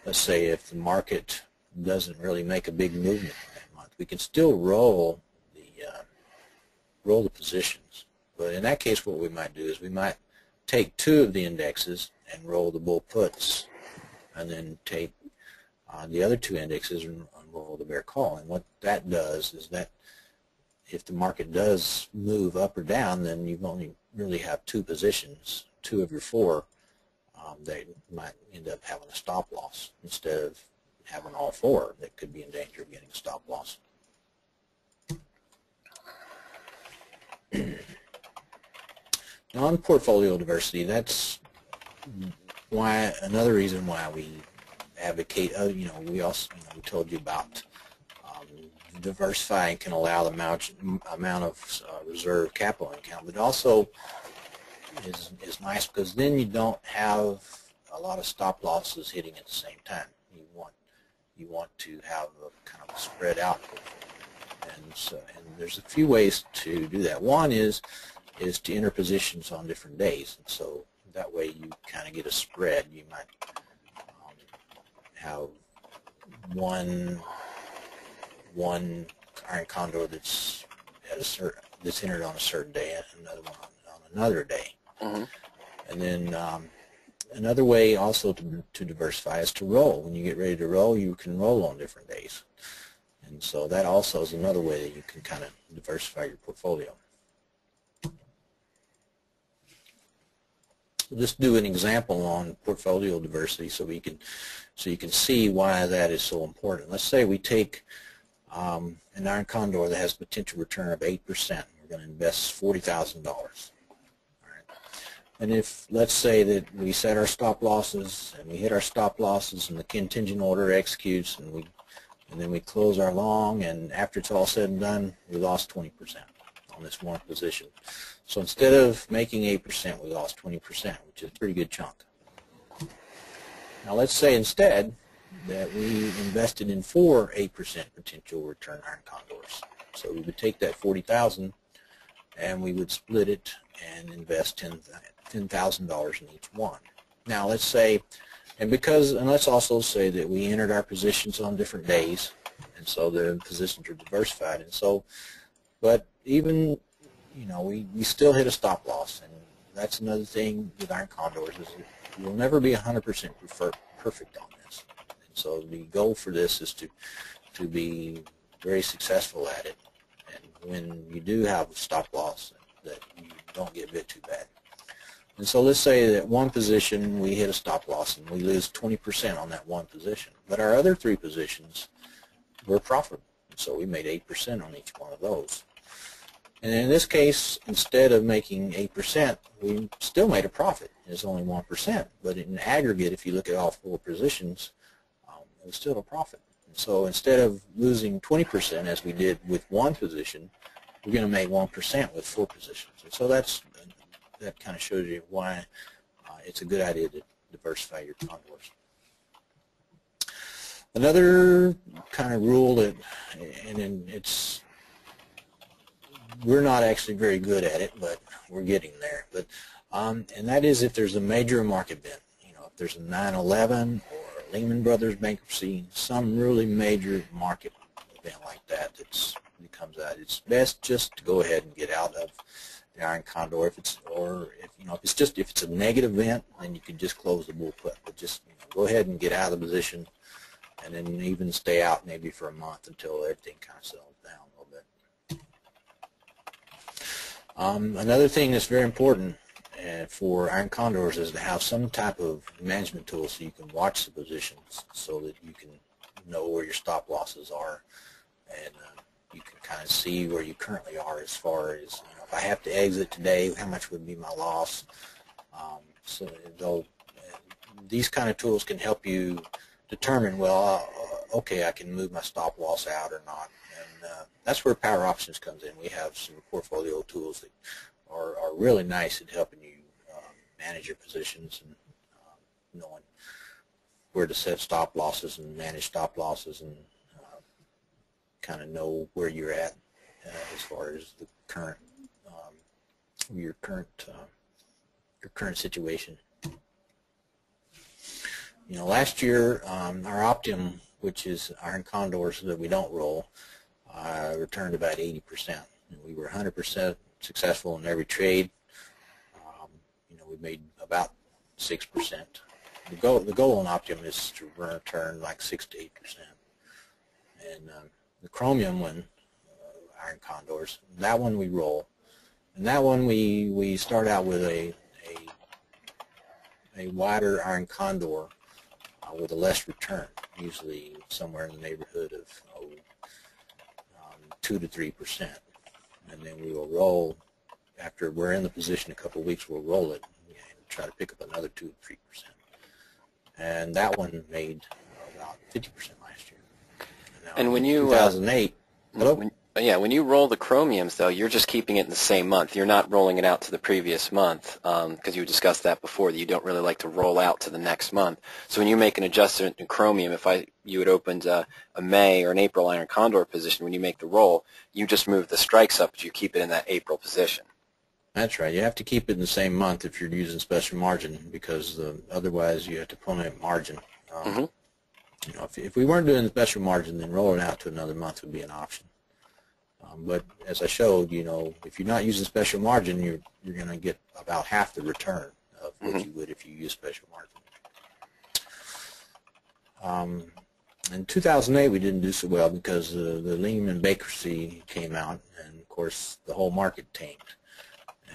let's say if the market doesn't really make a big movement that month, we can still roll the positions. But in that case, what we might do is we might take 2 of the indexes and roll the bull puts, and then take the other 2 indexes and roll the bear call. And what that does is that if the market does move up or down, then you only really have 2 positions, 2 of your 4 that might end up having a stop loss instead of having all 4 that could be in danger of getting a stop loss. Non-portfolio diversity, that's why another reason why we advocate, we told you about diversifying can allow the amount of reserve capital account, but also is nice because then you don't have a lot of stop losses hitting at the same time. You want to have a kind of a spread out, and there's a few ways to do that. One is to enter positions on different days, and so that way you kind of get a spread. You might have one Iron Condor that's entered on a certain day, and another one on another day. Mm-hmm. And then another way also to diversify is to roll. When you get ready to roll, you can roll on different days, and so that also is another way that you can kind of diversify your portfolio. We'll just do an example on portfolio diversity so you can see why that is so important. Let's say we take an Iron Condor that has a potential return of 8%. We're going to invest $40,000. All right. And if, let's say that we set our stop losses and we hit our stop losses and the contingent order executes and then we close our long, and after it's all said and done, we lost 20% on this one position. So instead of making 8%, we lost 20%, which is a pretty good chunk. Now let's say instead that we invested in 4 8% potential return Iron Condors. So we would take that 40,000 and we would split it and invest $10,000 in each one. Now let's say, and let's also say that we entered our positions on different days, and so the positions are diversified. And so, but even we still hit a stop loss, and that's another thing with Iron Condors is that you'll never be 100% perfect on this. And so the goal for this is to be very successful at it, and when you do have a stop loss, that you don't get bit too bad. And so let's say that one position we hit a stop loss and we lose 20% on that one position, but our other 3 positions were profitable, so we made 8% on each one of those. And in this case, instead of making 8%, we still made a profit. It's only 1%, but in aggregate, if you look at all 4 positions, it was still a profit. And so instead of losing 20% as we did with one position, we're going to make 1% with 4 positions. And so that kind of shows you why it's a good idea to diversify your condors. Another kind of rule that, we're not actually very good at it, but we're getting there. But and that is if there's a major market event, if there's a 9/11 or a Lehman Brothers bankruptcy, some really major market event like that that comes out, it's best just to go ahead and get out of the Iron Condor. If it's a negative event, then you can just close the bull put. But just go ahead and get out of the position, and then even stay out maybe for a month until everything kind of settles down a little bit. Another thing that's very important for Iron Condors is to have some type of management tool so you can watch the positions, so that you can know where your stop losses are, and you can kind of see where you currently are as far as if I have to exit today, how much would be my loss? So these kind of tools can help you determine, well, okay, I can move my stop loss out or not. And that's where PowerOptions comes in. We have some portfolio tools that are really nice at helping you manage your positions and knowing where to set stop losses and manage stop losses and kind of know where you're at as far as the current your current situation. You know, last year our Optimum, which is Iron Condors that we don't roll, returned about 80%. And we were 100% successful in every trade. You know, we made about 6%. The goal on Optimum is to return like 6 to 8%. And the Chromium one, Iron Condors, that one we roll. And that one we start out with a wider Iron Condor with a less return, usually somewhere in the neighborhood of 2 to 3%. And then we will roll, after we're in the position a couple of weeks, we'll roll it and try to pick up another 2 to 3%. And that one made about 50% last year. And when you 2008, when you roll the chromiums, though, you're just keeping it in the same month. You're not rolling it out to the previous month, because you discussed that before, that you don't really like to roll out to the next month. So when you make an adjustment in chromium, if you had opened a May or an April Iron Condor position, when you make the roll, you just move the strikes up, but you keep it in that April position. That's right. You have to keep it in the same month if you're using special margin, because otherwise you have to permanent margin. You know, if we weren't doing special margin, then rolling out to another month would be an option. But as I showed, you know, if you're not using special margin, you're going to get about half the return of what you would if you use special margin. In 2008, we didn't do so well because the Lehman bankruptcy came out, and of course the whole market tanked.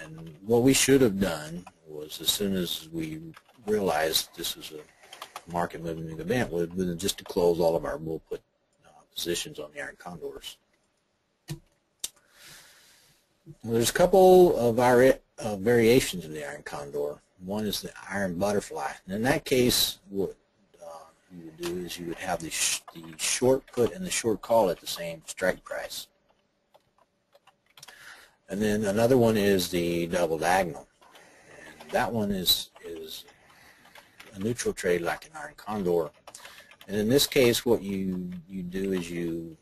And what we should have done was, as soon as we realized this was a market moving event, was just to close all of our bull put positions on the Iron Condors. Well, there's a couple of variations of the Iron Condor. One is the Iron Butterfly. And in that case, what you would do is you would have the short put and the short call at the same strike price. And then another one is the double diagonal. And that one is a neutral trade like an Iron Condor. And in this case, what you do is you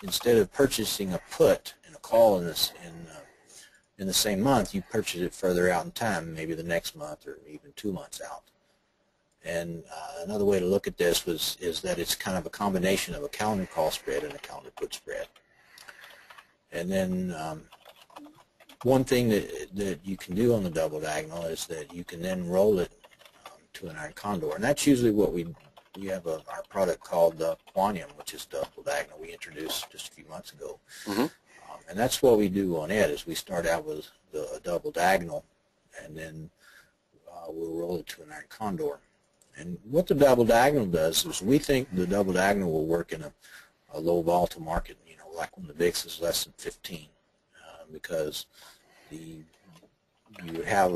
instead of purchasing a put and a call in the same month, you purchase it further out in time, maybe the next month or even 2 months out. And another way to look at this is that it's kind of a combination of a calendar call spread and a calendar put spread. And then one thing that you can do on the double diagonal is that you can then roll it to an Iron Condor. And that's usually what we have our product called Quanium, which is double diagonal we introduced just a few months ago. And that's what we do on it, is we start out with a double diagonal, and then we'll roll it to an Iron Condor. And what the double diagonal does is we think the double diagonal will work in a low volatile market, you know, like when the VIX is less than 15, because you have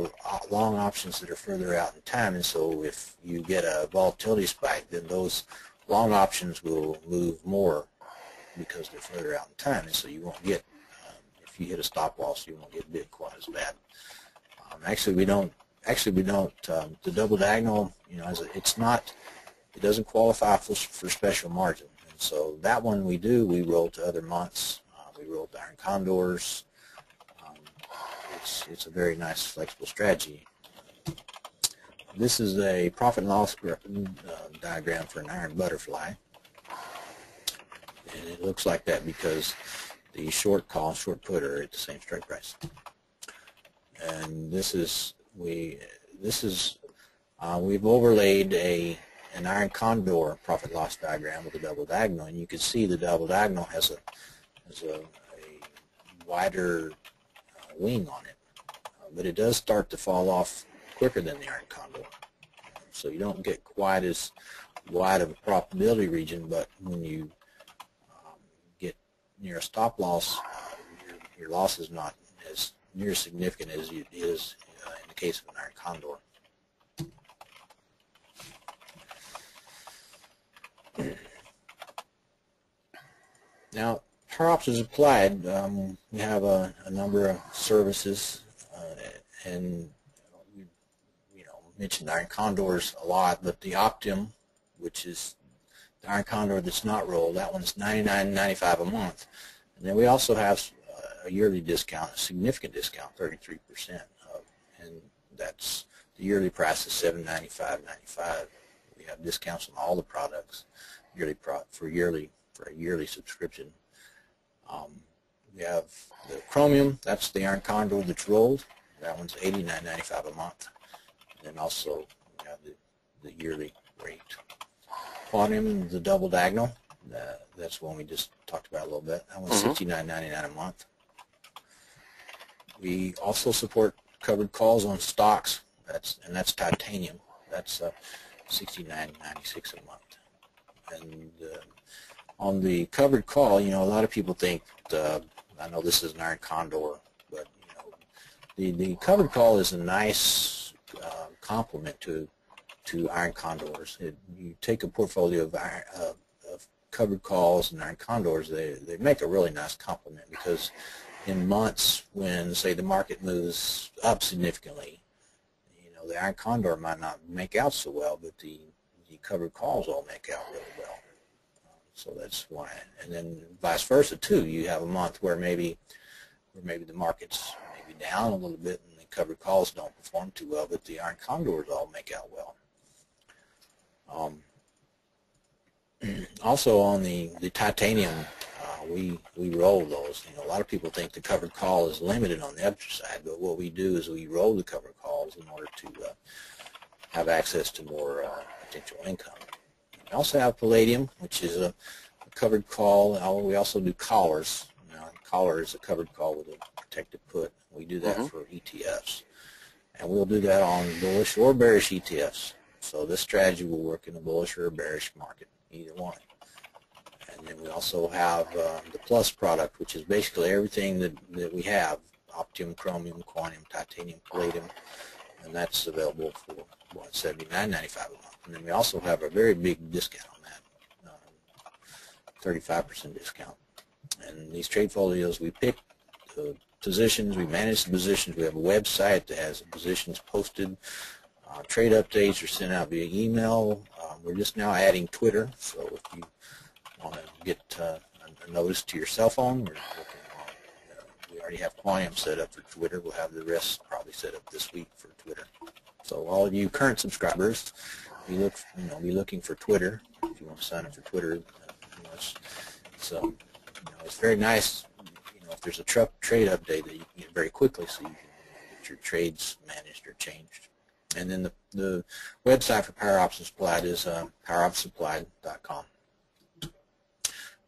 long options that are further out in time, and so if you get a volatility spike, then those long options will move more because they're further out in time, and so you won't get, if you hit a stop loss, you won't get bid quite as bad. Actually, we don't. The double diagonal, you know, it doesn't qualify for special margin, and so that one we roll to other months. We roll to Iron Condors. It's a very nice flexible strategy. This is a profit and loss diagram for an Iron Butterfly, and it looks like that because the short call and short put are at the same strike price. And we've overlaid an Iron Condor profit loss diagram with a double diagonal, and you can see the double diagonal has a wider wing on it, but it does start to fall off quicker than the Iron Condor, so you don't get quite as wide of a profitability region. But when you get near a stop loss, your loss is not as near significant as it is in the case of an Iron Condor. Now, PowerOptions applied, we have a number of services, and we mentioned Iron Condors a lot, but the Optim, which is the Iron Condor that's not rolled, that one's $99.95 a month. And then we also have a yearly discount, a significant discount, 33%, and that's the yearly price is $795.95. We have discounts on all the products for a yearly subscription. We have the Chromium, that's the Iron Condor that's rolled. That one's $89.95 a month. And then also we have the yearly rate. Quantum, the double diagonal, that's one we just talked about a little bit. That one's $69.99 a month. We also support covered calls on stocks. That's titanium. That's $69.96 a month. And on the covered call, a lot of people think, I know this is an Iron Condor, but the covered call is a nice complement to Iron Condors. You take a portfolio of covered calls and Iron Condors, they make a really nice complement, because in months when, say, the market moves up significantly, the Iron Condor might not make out so well, but the covered calls all make out really well. So that's why. And then vice versa too. You have a month where maybe the market's maybe down a little bit and the covered calls don't perform too well, but the Iron Condors all make out well. Also on the titanium, we roll those. A lot of people think the covered call is limited on the upside, but what we do is we roll the covered calls in order to have access to more potential income. We also have palladium, which is a covered call. We also do collars. A collar is a covered call with a protected put. We do that for ETFs. And we'll do that on bullish or bearish ETFs. So this strategy will work in a bullish or a bearish market, either one. And then we also have the Plus product, which is basically everything that we have: Optium, Chromium, Quantum, Titanium, Palladium, and that's available for $79.95 a month. And then we also have a very big discount on that, 35% discount. And these trade folios, we pick the positions, we manage the positions. We have a website that has the positions posted. Trade updates are sent out via email. We're just now adding Twitter, so if you want to get a notice to your cell phone, we already have Quantum set up for Twitter. We'll have the rest probably set up this week for Twitter. So all of you current subscribers, be looking for Twitter. If you want to sign up for Twitter, it's very nice. If there's a trade update that you can get very quickly, so you can get your trades managed or changed. And then the website for PowerOptions Applied is PowerOptionsApplied.com.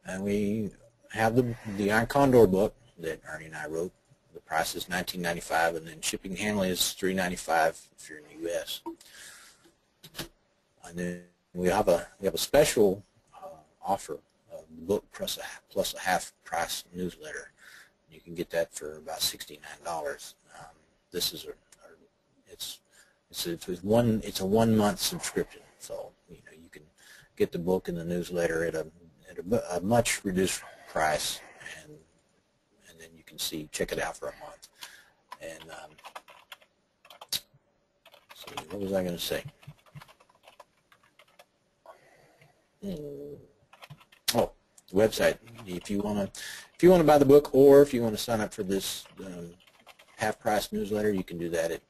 And we have the Iron Condor book that Ernie and I wrote. The price is $19.95, and then shipping and handling is $3.95 if you're in the U.S. And then we have a special offer of the book plus a half price newsletter. You can get that for about $69. This is it's a 1 month subscription, so you can get the book and the newsletter at a much reduced price, and then you can check it out for a month. And what was I going to say? Oh, the website. If you want to buy the book, or if you want to sign up for this half price newsletter, you can do that at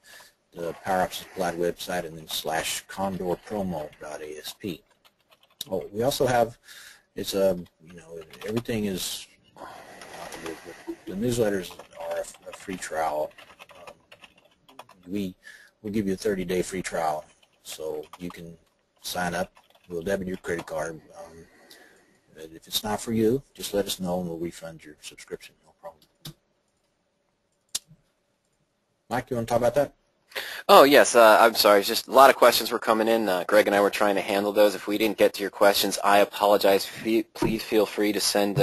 the PowerOptions Applied website, and then /condorpromo.asp. Oh, we also have, everything is, the newsletters are a free trial. We'll give you a 30-day free trial, so you can sign up. We'll debit your credit card. If it's not for you, just let us know and we'll refund your subscription, no problem. Mike, you want to talk about that? Oh, yes. I'm sorry. Just a lot of questions were coming in. Greg and I were trying to handle those. If we didn't get to your questions, I apologize. Please feel free to send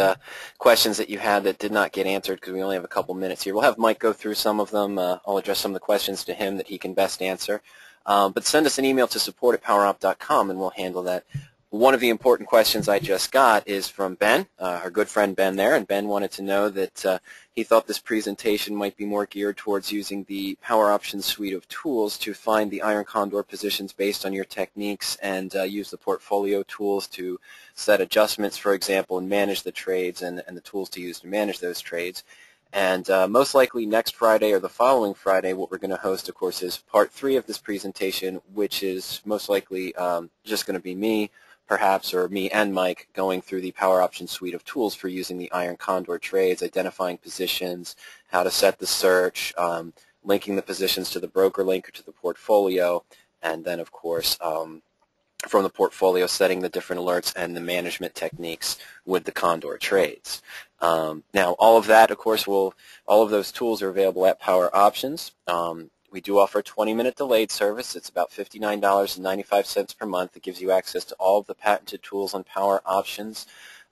questions that you had that did not get answered because we only have a couple minutes here. We'll have Mike go through some of them. I'll address some of the questions to him that he can best answer. But send us an email to support@powerop.com and we'll handle that. One of the important questions I just got is from Ben, our good friend Ben there, and Ben wanted to know that he thought this presentation might be more geared towards using the PowerOptions suite of tools to find the Iron Condor positions based on your techniques and use the portfolio tools to set adjustments, for example, and manage the trades and the tools to use to manage those trades. And most likely next Friday or the following Friday, what we're going to host, of course, is part 3 of this presentation, which is most likely just going to be me, perhaps, or me and Mike going through the PowerOptions suite of tools for using the Iron Condor trades, identifying positions, how to set the search, linking the positions to the broker link or to the portfolio, and then, of course, from the portfolio setting the different alerts and the management techniques with the Condor trades. Now, all of that, of course, all of those tools are available at PowerOptions. We do offer a 20-minute delayed service. It's about $59.95 per month. It gives you access to all of the patented tools on PowerOptions,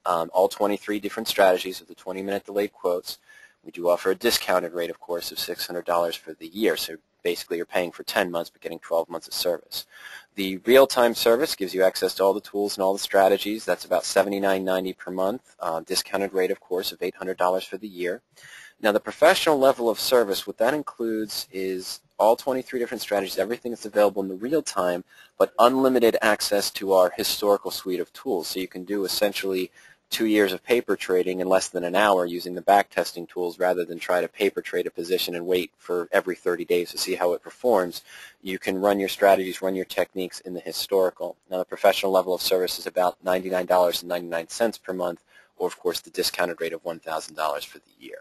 all 23 different strategies with the 20-minute delayed quotes. We do offer a discounted rate, of course, of $600 for the year. So basically you're paying for 10 months but getting 12 months of service. The real-time service gives you access to all the tools and all the strategies. That's about $79.90 per month. Discounted rate, of course, of $800 for the year. Now, the professional level of service, what that includes is all 23 different strategies, everything that's available in the real time, but unlimited access to our historical suite of tools. So you can do essentially 2 years of paper trading in less than an hour using the back testing tools rather than try to paper trade a position and wait for every 30 days to see how it performs. You can run your strategies, run your techniques in the historical. Now, the professional level of service is about $99.99 per month, or, of course, the discounted rate of $1,000 for the year.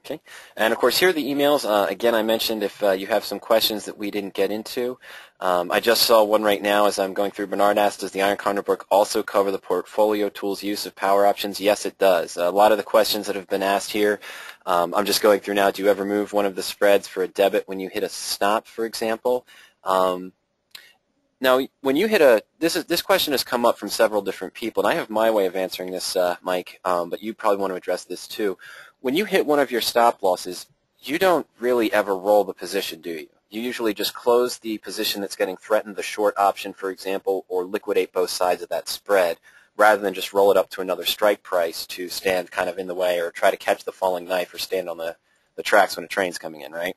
Okay, and of course here are the emails. Again, I mentioned if you have some questions that we didn't get into. I just saw one right now as I'm going through. Bernard asked, does the Iron Condor book also cover the portfolio tools use of PowerOptions? Yes, it does. A lot of the questions that have been asked here, I'm just going through now. Do you ever move one of the spreads for a debit when you hit a stop, for example? Now, when you hit this question has come up from several different people, and I have my way of answering this, Mike, but you probably want to address this too. When you hit one of your stop losses, you don't really ever roll the position, do you? You usually just close the position that's getting threatened, the short option, for example, or liquidate both sides of that spread, rather than just roll it up to another strike price to stand kind of in the way or try to catch the falling knife or stand on the tracks when a train's coming in, right?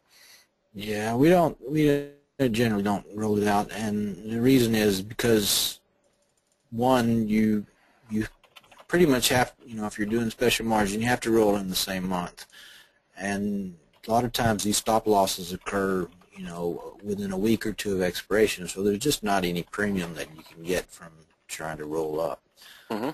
Yeah, we generally don't roll it out, and the reason is because, one, you pretty much have, if you're doing special margin, you have to roll in the same month. And a lot of times these stop losses occur, within a week or two of expiration, so there's just not any premium that you can get from trying to roll up. Mm-hmm.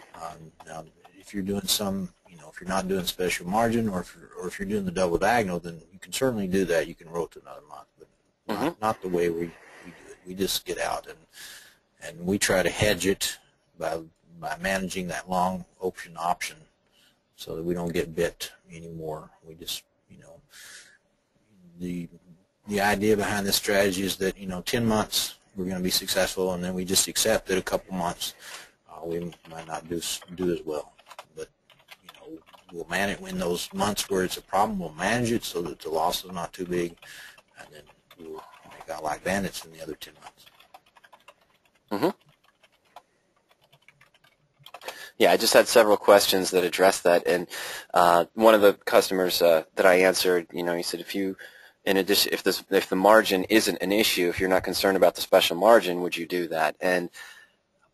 Now, if you're doing if you're not doing special margin or if you're doing the double diagonal, then you can certainly do that. You can roll to another month, but not the way we do it. We just get out and we try to hedge it by managing that long option so that we don't get bit anymore. We just, the idea behind this strategy is that, 10 months we're going to be successful, and then we just accept that a couple months we might not do as well. But, we'll manage in those months where it's a problem, we'll manage it so that the loss is not too big, and then we'll make out like bandits in the other 10 months. Mm-hmm. Yeah, I just had several questions that addressed that, and one of the customers that I answered, he said, if the margin isn't an issue, if you're not concerned about the special margin, would you do that? And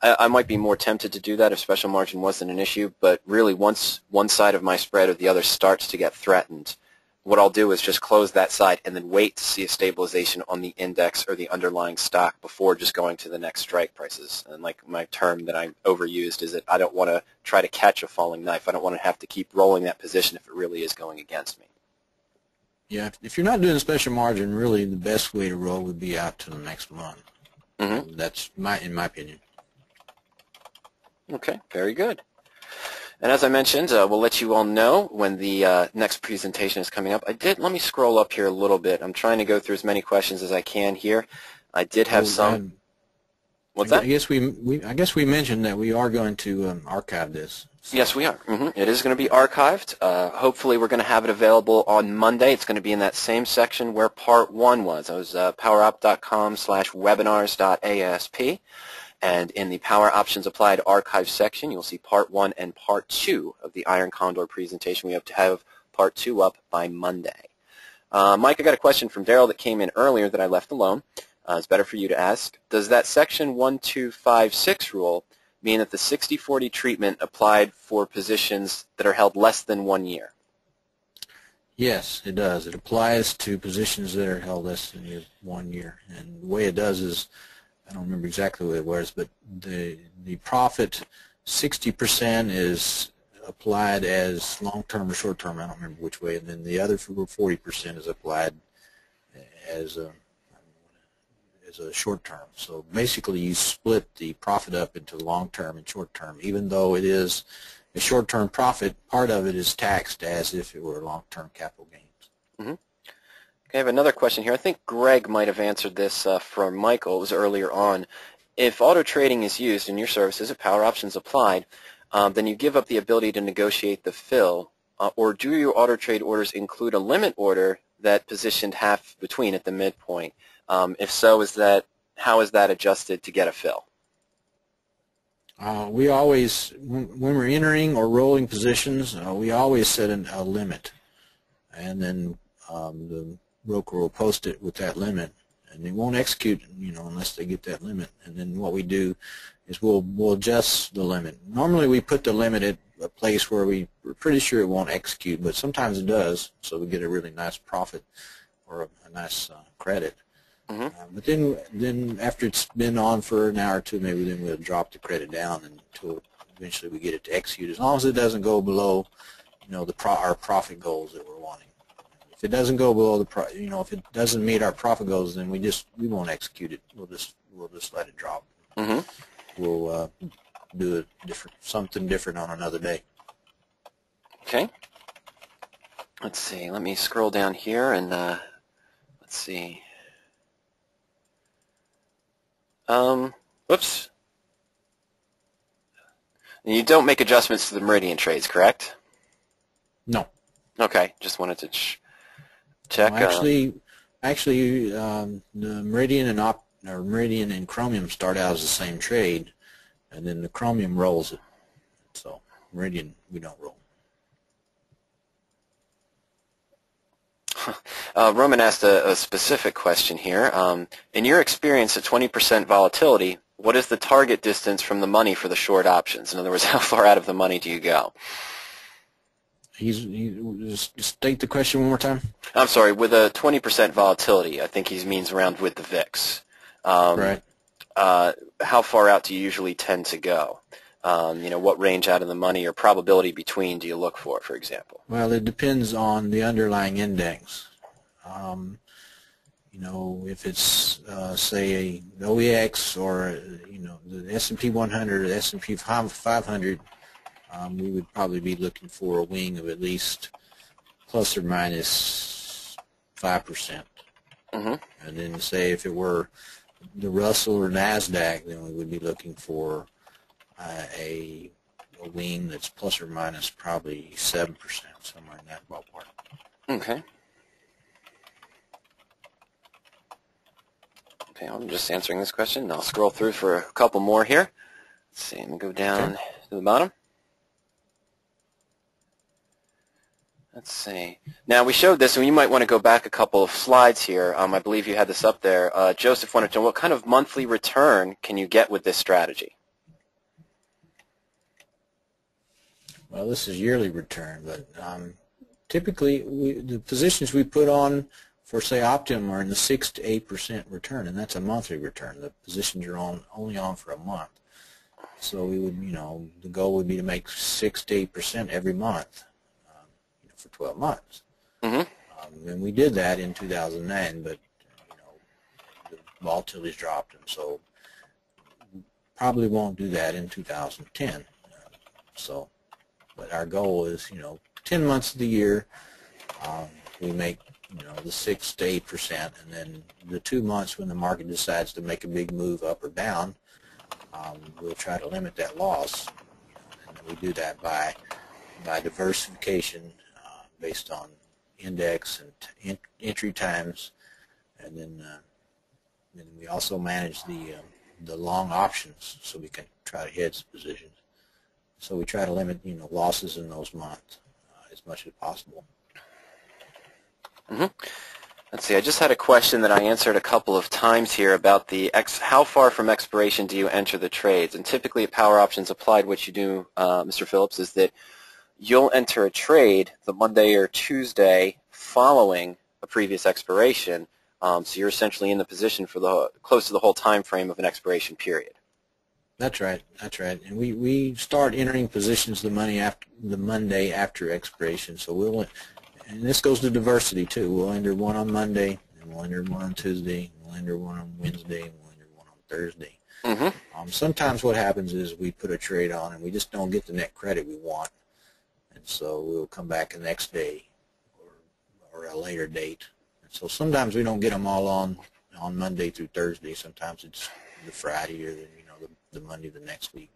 I might be more tempted to do that if special margin wasn't an issue, but really once one side of my spread or the other starts to get threatened, what I'll do is just close that side and then wait to see a stabilization on the index or the underlying stock before just going to the next strike prices. And like my term that I overused is that I don't want to try to catch a falling knife. I don't want to have to keep rolling that position if it really is going against me. Yeah, if you're not doing special margin, really the best way to roll would be out to the next month. Mm-hmm. That's in my opinion. Okay, very good. And as I mentioned, we'll let you all know when the next presentation is coming up. Let me scroll up here a little bit. I'm trying to go through as many questions as I can here. I did have some. What's that? I guess we mentioned that we are going to archive this. So. Yes, we are. It is going to be archived. Hopefully, we're going to have it available on Monday. It's going to be in that same section where Part 1 was. It was powerop.com/webinars.asp. And in the Power Options Applied Archive section, you'll see Part 1 and Part 2 of the Iron Condor presentation. We hope to have Part 2 up by Monday. Mike, I got a question from Daryl that came in earlier that I left alone. It's better for you to ask. Does that Section 1256 rule mean that the 60-40 treatment applied for positions that are held less than 1 year? Yes, it does. It applies to positions that are held less than 1 year. And the way it does is, I don't remember exactly what it was, but the profit 60% is applied as long-term or short-term. I don't remember which way. And then the other 40% is applied as a short-term. So basically, you split the profit up into long-term and short-term. Even though it is a short-term profit, part of it is taxed as if it were long-term capital gains. Mm-hmm. Okay, I have another question here. I think Greg might have answered this for Michael. It was earlier on. If auto trading is used in your services, if Power Options applied, then you give up the ability to negotiate the fill, or do your auto trade orders include a limit order that positioned half between at the midpoint? If so, how is that adjusted to get a fill? We always, when we're entering or rolling positions, we always set a limit, and then the broker will post it with that limit, and they won't execute, unless they get that limit. And then what we do is we'll adjust the limit. Normally we put the limit at a place where we're pretty sure it won't execute, but sometimes it does, so we get a really nice profit or a nice credit. Mm-hmm. But then after it's been on for an hour or two, maybe then we'll drop the credit down until eventually we get it to execute, as long as it doesn't go below, our profit goals that we're wanting. If it doesn't go below if it doesn't meet our profit goals, then we won't execute it. We'll just let it drop. Mm-hmm. We'll do something different on another day. Okay. Let's see. Let me scroll down here and let's see. Whoops. You don't make adjustments to the Meridian trades, correct? No. Okay. Just wanted to check. Actually, the Meridian and Chromium start out as the same trade, and then the Chromium rolls it. So Meridian we don't roll. Roman asked a specific question here. In your experience at 20% volatility, what is the target distance from the money for the short options? In other words, how far out of the money do you go? Just state the question one more time. I'm sorry, with a 20% volatility, I think he means around with the VIX. Right. How far out do you usually tend to go? What range out of the money or probability between do you look for example? Well, it depends on the underlying index. If it's, say, the OEX or, the S&P 100 or the S&P 500, we would probably be looking for a wing of at least plus or minus 5%. Mm-hmm. And then, say, if it were the Russell or NASDAQ, then we would be looking for a wing that's plus or minus probably 7%, somewhere in that ballpark. Okay. Okay, I'm just answering this question. I'll scroll through for a couple more here. Let's see, I'm going to go down to the bottom. Let's see. Now, we showed this, and you might want to go back a couple of slides here. I believe you had this up there. Joseph wanted to know, what kind of monthly return can you get with this strategy? Well, this is yearly return, but typically the positions we put on for, say, Optimum are in the 6 to 8% return, and that's a monthly return. The positions are only on for a month. So we would, the goal would be to make 6 to 8% every month for 12 months. Mm-hmm. And we did that in 2009, but the volatility's dropped, and so probably won't do that in 2010. So But our goal is, 10 months of the year, we make, the 6 to 8%, and then the 2 months when the market decides to make a big move up or down, we'll try to limit that loss. And we do that by diversification based on index and entry times, and then we also manage the long options, so we can try to hedge the positions. So we try to limit losses in those months as much as possible. Mm-hmm. Let's see, I just had a question that I answered a couple of times here about how far from expiration do you enter the trades? And typically at Power Options Applied, what you do, Mr. Phillips, is that you'll enter a trade the Monday or Tuesday following a previous expiration, so you're essentially in the position for close to the whole time frame of an expiration period. That's right. That's right. And we start entering positions the Monday after expiration. So and this goes to diversity too. We'll enter one on Monday, and we'll enter one on Tuesday, and we'll enter one on Wednesday, and we'll enter one on Thursday. Mm-hmm. Sometimes what happens is we put a trade on and we just don't get the net credit we want, and so we'll come back the next day or a later date. And so sometimes we don't get them all on Monday through Thursday. Sometimes it's the Friday or the Monday the next week,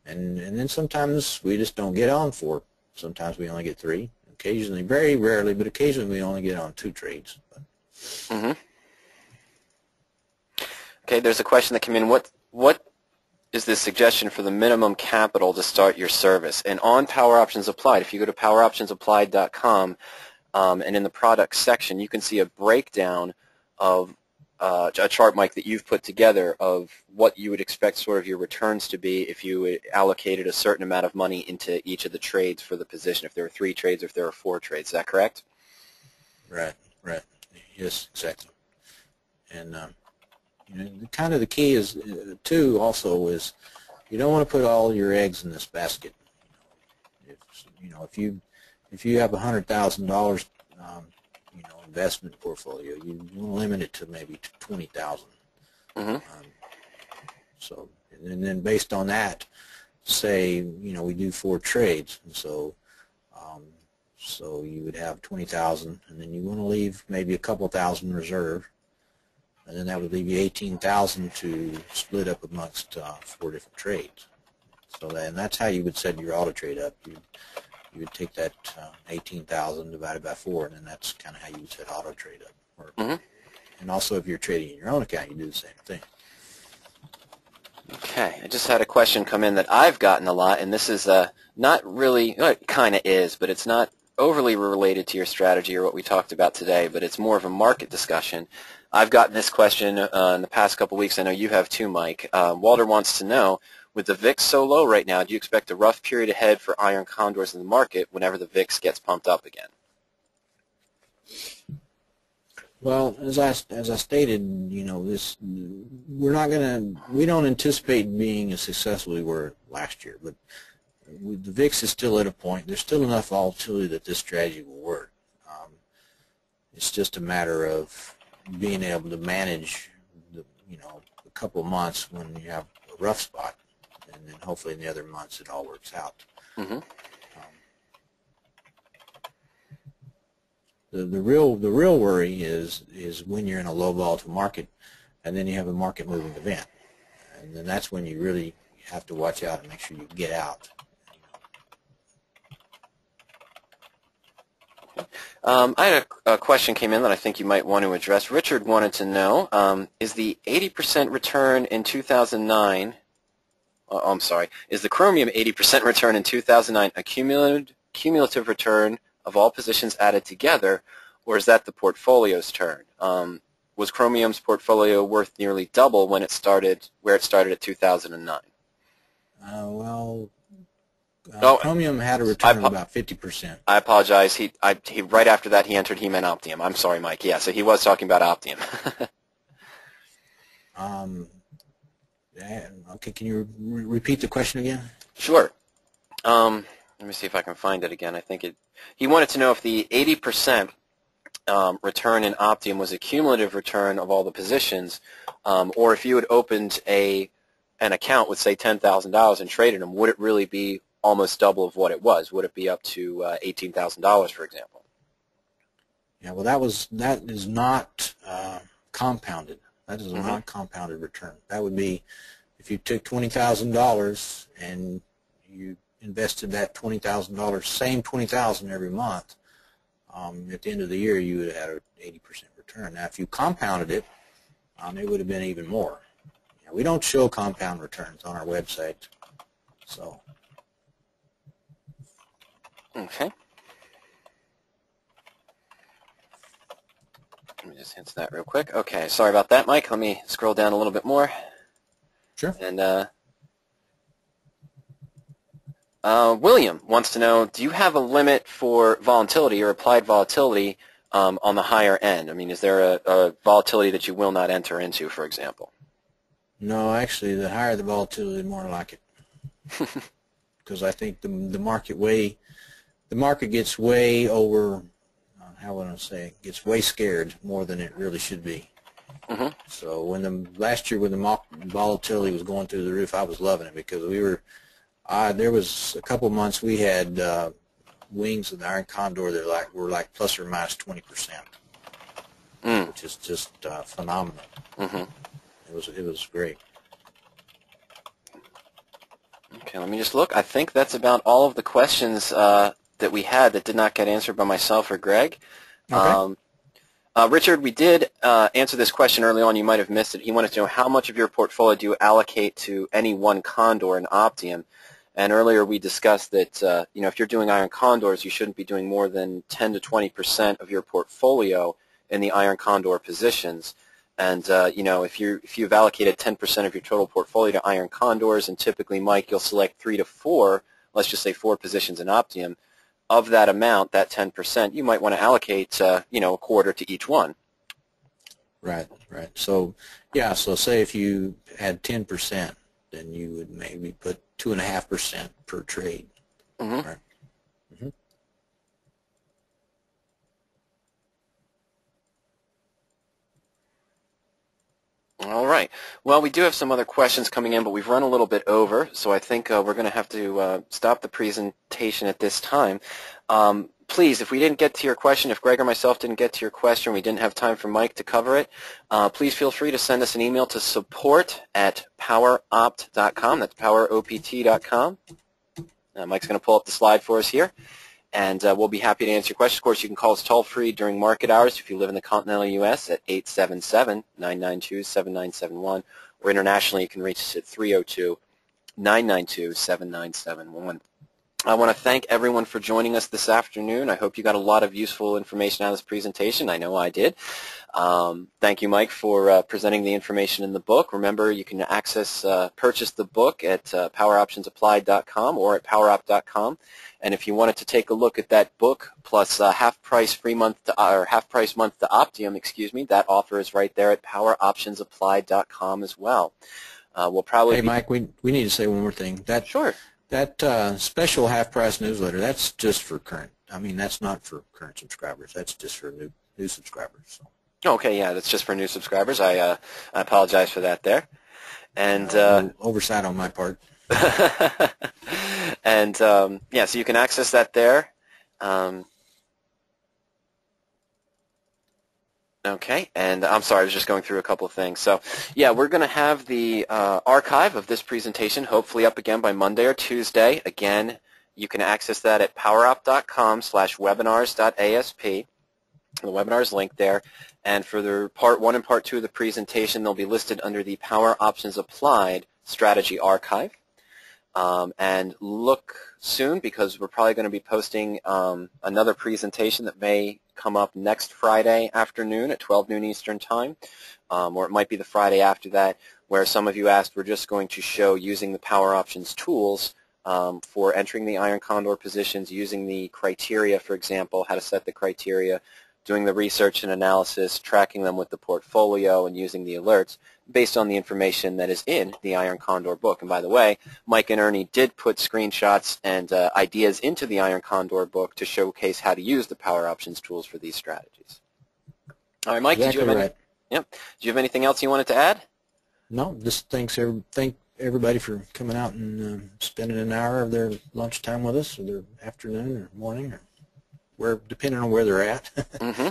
and then sometimes we just don't get on 4. Sometimes we only get 3. Occasionally, very rarely, but occasionally we only get on 2 trades. Mm-hmm. Okay, there's a question that came in. What is the suggestion for the minimum capital to start your service? And on Power Options Applied, if you go to PowerOptionsApplied.com and in the products section, you can see a breakdown of a chart, Mike, that you've put together of what you would expect sort of your returns to be if you allocated a certain amount of money into each of the trades for the position, if there are 3 trades or if there are 4 trades. Is that correct? Right. Yes, exactly. And kind of the key is too also is you don't want to put all your eggs in this basket. If you have $100,000 investment portfolio, you want to limit it to maybe 20,000. Mm-hmm. So, and then based on that, say we do 4 trades, and so you would have 20,000, and then you want to leave maybe a couple thousand reserve, and then that would leave you 18,000 to split up amongst 4 different trades. So that's how you would set your auto trade up. You would take that 18,000 divided by 4, and then that's kind of how you would set auto trade up. Mm-hmm. And also, if you're trading in your own account, you do the same thing. Okay, I just had a question come in that I've gotten a lot, and this is not really, well, it kind of is, but it's not overly related to your strategy or what we talked about today, but it's more of a market discussion. I've gotten this question in the past couple weeks. I know you have too, Mike. Walter wants to know, with the VIX so low right now, do you expect a rough period ahead for Iron Condors in the market whenever the VIX gets pumped up again? Well, as I stated, we don't anticipate being as successful as we were last year, but the VIX is still at a point. There's still enough volatility that this strategy will work. It's just a matter of being able to manage a couple of months when you have a rough spot, and then hopefully in the other months it all works out. Mm-hmm. The real worry is when you're in a low volatile market, and then you have a market moving event, and then that's when you really have to watch out and make sure you get out. I had a question came in that I think you might want to address. Richard wanted to know, is the 80% return in 2009, I'm sorry, is the Chromium 80% return in 2009 a cumulative return of all positions added together, or is that the portfolio's turn? Was Chromium's portfolio worth nearly double when it started, where it started at 2009? Chromium had a return of about 50%. I apologize. He right after that he entered he meant Optium. I'm sorry, Mike. Yeah, so he was talking about Optium. Okay, can you repeat the question again? Sure. Let me see if I can find it again. I think he wanted to know if the 80% return in Optium was a cumulative return of all the positions, or if you had opened an account with, say, $10,000 and traded them, would it really be almost double of what it was? Would it be up to $18,000, for example? Yeah, well, that is not compounded. That is a non-compounded return. That would be if you took $20,000 and you invested that $20,000, same $20,000 every month. At the end of the year, you would have had an 80% return. Now, if you compounded it, it would have been even more. Yeah, we don't show compound returns on our website, so. Okay. Let me just answer that real quick. Okay, sorry about that, Mike. Let me scroll down a little bit more. Sure. And William wants to know, do you have a limit for volatility or applied volatility on the higher end? I mean, is there a volatility that you will not enter into, for example? No, actually, the higher the volatility, the more I like it. Because I think the market gets way over, how would I say, gets way scared more than it really should be. So last year when the volatility was going through the roof, I was loving it because there was a couple months we had wings of the Iron Condor that were like plus or minus 20%, which is just phenomenal. It was great. Okay, let me just look. I think that's about all of the questions that we had that did not get answered by myself or Greg. Okay. Richard, we did answer this question early on. You might have missed it. He wanted to know how much of your portfolio do you allocate to any one Condor in Optium. And earlier we discussed that if you're doing Iron Condors, you shouldn't be doing more than 10 to 20% of your portfolio in the Iron Condor positions. And if you've allocated 10% of your total portfolio to Iron Condors, and typically, Mike, you'll select 3 to 4, let's just say 4 positions in Optium. Of that amount, that 10%, you might want to allocate a quarter to each one. Right. So so say if you had 10%, then you would maybe put 2.5% per trade. Right. All right. Well, we do have some other questions coming in, but we've run a little bit over, so I think we're going to have to stop the presentation at this time. Please, if we didn't get to your question, if Greg or myself didn't get to your question, we didn't have time for Mike to cover it, please feel free to send us an email to support@poweropt.com. That's poweropt.com. Mike's going to pull up the slide for us here, and we'll be happy to answer your questions. Of course, you can call us toll-free during market hours if you live in the continental U.S. at 877-992-7971, or internationally you can reach us at 302-992-7971. I want to thank everyone for joining us this afternoon. I hope you got a lot of useful information out of this presentation. I know I did. Thank you, Mike, for presenting the information in the book. Remember, you can purchase the book at PowerOptionsApplied.com or at PowerOpt.com. And if you wanted to take a look at that book plus half-price month to Optium, that offer is right there at PowerOptionsApplied.com as well. We'll probably. Hey, Mike, we need to say one more thing. Sure. That special half-price newsletter, that's just for current. I mean, that's not for current subscribers. That's just for new subscribers. So. Okay, yeah, that's just for new subscribers. I apologize for that there. And oversight on my part. And so you can access that there. Okay, and I'm sorry, I was just going through a couple of things. So, yeah, we're going to have the archive of this presentation hopefully up again by Monday or Tuesday. Again, you can access that at poweropt.com/webinars.asp. The webinars link there. And for the Part 1 and Part 2 of the presentation, they'll be listed under the Power Options Applied Strategy Archive. And look soon, because we're probably going to be posting another presentation that may come up next Friday afternoon at 12 noon Eastern Time, or it might be the Friday after that, where some of you asked we're just going to show using the Power Options tools for entering the Iron Condor positions, using the criteria, for example, how to set the criteria, doing the research and analysis, tracking them with the portfolio, and using the alerts based on the information that is in the Iron Condor book. And by the way, Mike and Ernie did put screenshots and ideas into the Iron Condor book to showcase how to use the Power Options tools for these strategies. All right, Mike, exactly did you have anything else you wanted to add? No, just thank everybody for coming out and spending an hour of their lunchtime with us, or their afternoon or morning, or depending on where they're at. Mm-hmm.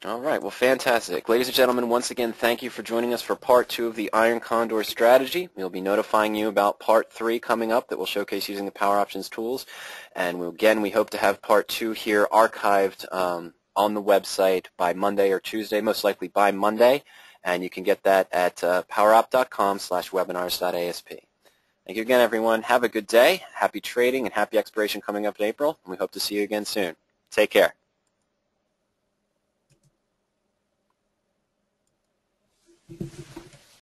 All right. Well, fantastic. Ladies and gentlemen, once again, thank you for joining us for Part 2 of the Iron Condor strategy. We'll be notifying you about Part 3 coming up that will showcase using the PowerOptions tools. And we hope to have Part 2 here archived on the website by Monday or Tuesday, most likely by Monday. And you can get that at powerop.com/webinars.asp. Thank you again, everyone. Have a good day. Happy trading and happy expiration coming up in April. And we hope to see you again soon. Take care.